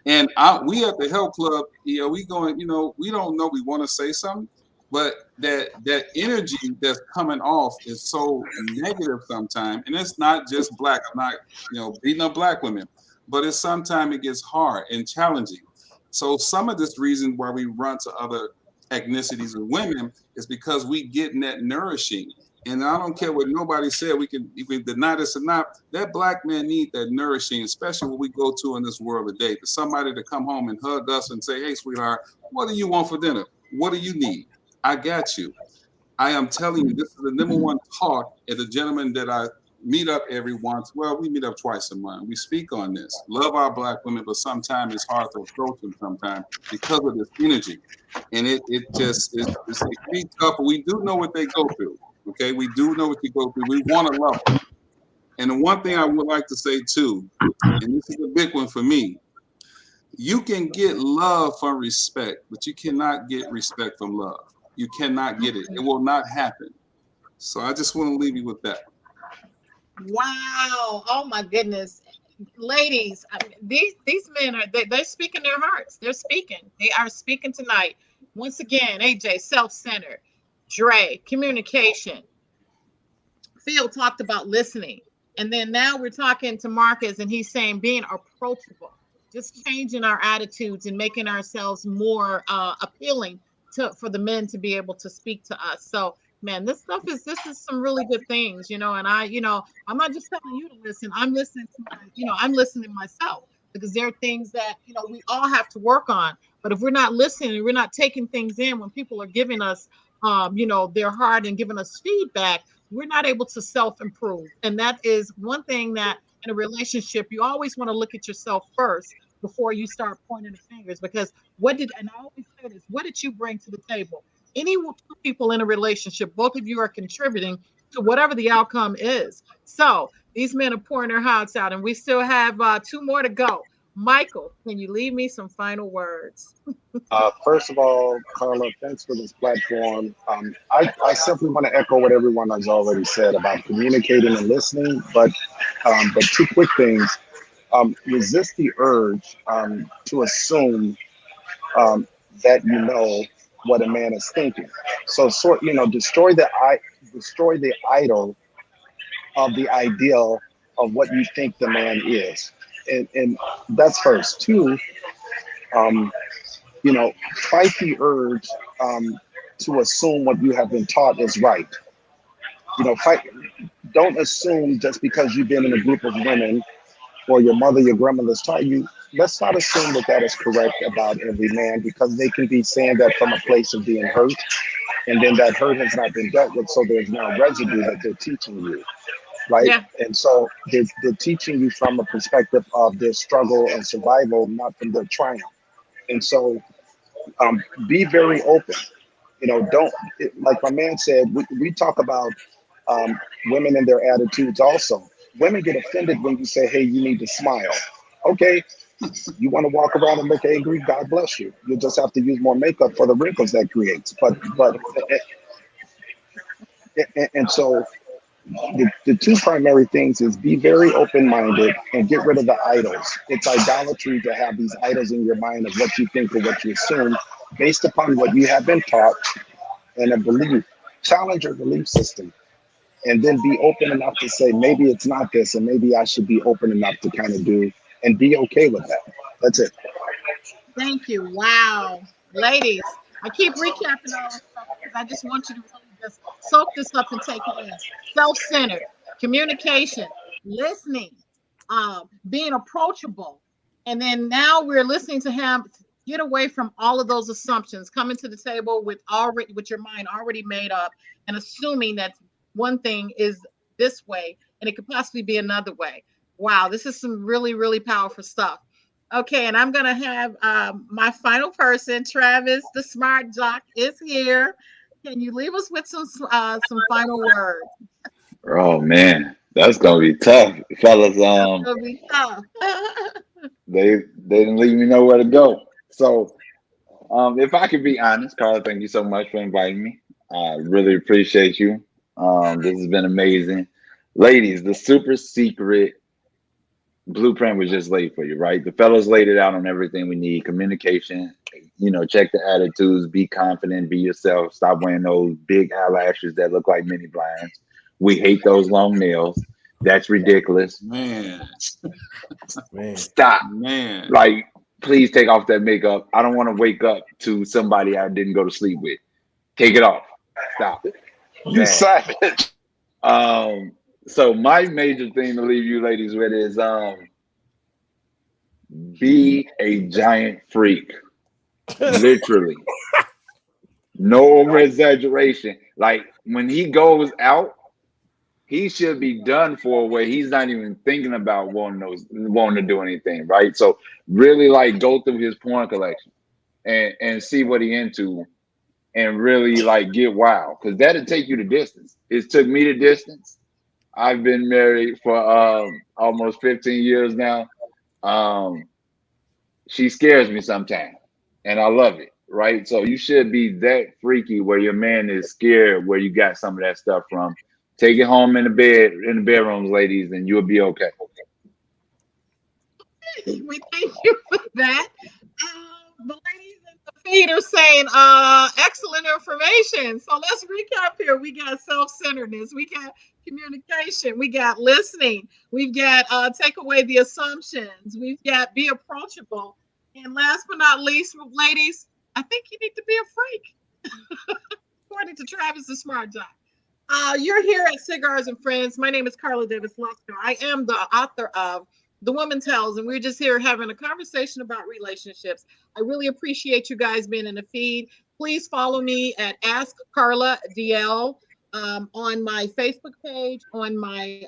And we at the health club, we going, we don't know, we want to say something, but that energy that's coming off is so negative sometimes. And it's not just Black. I'm not, beating up Black women, but sometimes it gets hard and challenging. So some of this reason why we run to other ethnicities and women is because we getting that nourishing. And I don't care what nobody said, you can deny this or not, that Black man need that nourishing, especially what we go to in this world today. For somebody to come home and hug us and say, hey, sweetheart, what do you want for dinner? What do you need? I got you. I am telling you, this is the number one talk as a gentleman that I meet up every once. Well, we meet up twice a month. We speak on this. Love our Black women, but sometimes it's hard to approach them sometimes because of this energy. And it just it can be tough. But we do know what they go through. Okay, we do know what you go through. We want to love them. And the one thing I would like to say too, and this is a big one for me, you can get love from respect, but you cannot get respect from love. You cannot get it. It will not happen. So I just want to leave you with that. Wow. Oh my goodness. Ladies, I mean, these men are they're speaking their hearts. They're speaking. They are speaking tonight. Once again, AJ, self-centered. Dre, communication. Phil talked about listening. And then now we're talking to Marcus, and he's saying being approachable, just changing our attitudes and making ourselves more appealing for the men to be able to speak to us. So, man, this is some really good things, and I'm not just telling you to listen. I'm listening to I'm listening myself, because there are things that, we all have to work on. But if we're not listening, we're not taking things in when people are giving us, their heart and giving us feedback, we're not able to self-improve. And that is one thing that in a relationship, you always want to look at yourself first before you start pointing the fingers. Because and I always say this, what did you bring to the table? Any two people in a relationship, both of you are contributing to whatever the outcome is. So these men are pouring their hearts out, and we still have 2 more to go. Michael, can you leave me some final words? First of all, Karla, thanks for this platform. I simply want to echo what everyone has already said about communicating and listening, but 2 quick things. Resist the urge to assume that you know what a man is thinking. So, destroy the idol of the ideal of what you think the man is, and that's first. 2, fight the urge to assume what you have been taught is right. Don't assume just because you've been in a group of women or your mother, your grandmother's taught you. Let's not assume that is correct about every man, because they can be saying that from a place of being hurt, and then that hurt has not been dealt with, so there's now residue that they're teaching you, right? Yeah. And so they're teaching you from a perspective of their struggle and survival, not from their triumph. And so be very open. Like my man said, we talk about women and their attitudes also. Women get offended when you say, hey, you need to smile. Okay, you want to walk around and look angry? God bless you. You'll just have to use more makeup for the wrinkles that creates. And so the 2 primary things is be very open-minded and get rid of the idols. It's idolatry to have these idols in your mind of what you think or what you assume based upon what you have been taught and a belief. Challenge your belief system, and then be open enough to say, maybe it's not this, and maybe I should be open enough to kind of do, and be okay with that. That's it. Thank you. Wow. Ladies, I keep recapping all this stuff because I just want you to really just soak this up and take it in. Self-centered, communication, listening, being approachable. And then now we're listening to him. Get away from all of those assumptions, coming to the table with your mind already made up and assuming that one thing is this way and it could possibly be another way. Wow, this is some really, really powerful stuff. Okay, and I'm gonna have my final person, Travis, the smart jock, is here. Can you leave us with some final words? Oh man, that's gonna be tough, fellas. It'll be tough. They didn't leave me know where to go. So, if I could be honest, Karla, thank you so much for inviting me. I really appreciate you. This has been amazing, ladies. The super secret blueprint was just laid for you, right? The fellas laid it out on everything we need. Communication, check the attitudes, be confident, be yourself, stop wearing those big eyelashes that look like mini blinds. We hate those long nails. That's ridiculous. Man. Stop. Man. Like, please take off that makeup. I don't want to wake up to somebody I didn't go to sleep with. Take it off. Stop. You savage. So my major thing to leave you ladies with is be a giant freak. Literally. No over exaggeration. Like when he goes out, he should be done for where he's not even thinking about wanting to do anything, right? So really like go through his porn collection and see what he into and really like get wild, because that'll take you the distance. It took me the distance. I've been married for almost 15 years now. She scares me sometimes, and I love it, right? So you should be that freaky where your man is scared where you got some of that stuff from. Take it home in the bedrooms, ladies, and you'll be okay. We thank you for that. The ladies in the feed are saying excellent information. So let's recap here. We got self-centeredness, we got communication, we got listening, we've got take away the assumptions, we've got be approachable, and last but not least, ladies, I think you need to be a freak. According to Travis the Smart Jock. You're here at Cigars and Friends. My name is Karla Davis Luster. I am the author of The Woman Tells, and we're just here having a conversation about relationships. I really appreciate you guys being in the feed. Please follow me at Ask Karla DL on my Facebook page, on my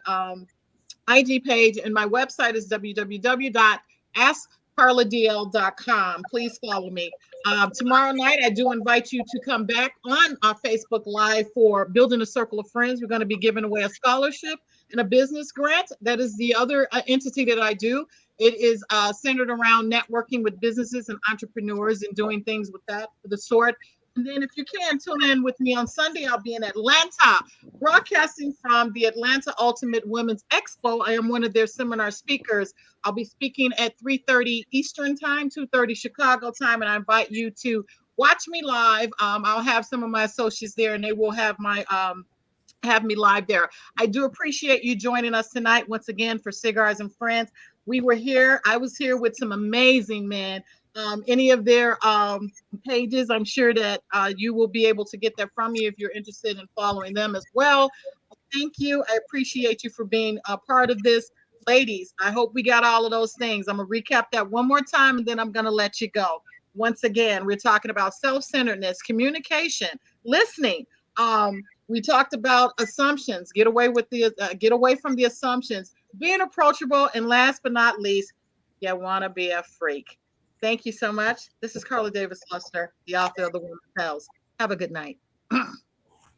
IG page, and my website is www.askkarladl.com. Please follow me. Tomorrow night, I do invite you to come back on our Facebook Live for Building a Circle of Friends. We're going to be giving away a scholarship and a business grant. That is the other entity that I do. It is centered around networking with businesses and entrepreneurs and doing things with that of the sort. And then if you can, tune in with me on Sunday. I'll be in Atlanta, broadcasting from the Atlanta Ultimate Women's Expo. I am one of their seminar speakers. I'll be speaking at 3:30 Eastern Time, 2:30 Chicago time, and I invite you to watch me live. I'll have some of my associates there, and they will have my have me live there. I do appreciate you joining us tonight once again for Cigars and Friends. I was here with some amazing men. Any of their pages, I'm sure that you will be able to get that from me if you're interested in following them as well. Thank you. I appreciate you for being a part of this. Ladies, I hope we got all of those things. I'm going to recap that one more time, and then I'm going to let you go. Once again, we're talking about self-centeredness, communication, listening. We talked about assumptions. Get away from the assumptions. Being approachable, and last but not least, you want to be a freak. Thank you so much. This is Karla Davis Luster, the author of The Woman Tells. Have a good night.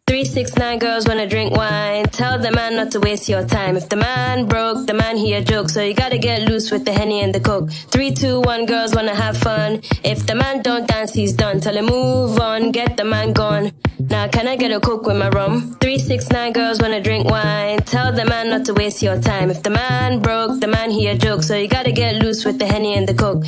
369 girls wanna drink wine. Tell the man not to waste your time. If the man broke, the man he a joke. So you gotta get loose with the Henny and the Coke. 3, 2, 1 girls wanna have fun. If the man don't dance, he's done. Tell him move on, get the man gone. Now can I get a Coke with my rum? 369 girls wanna drink wine. Tell the man not to waste your time. If the man broke, the man he a joke. So you gotta get loose with the Henny and the Coke.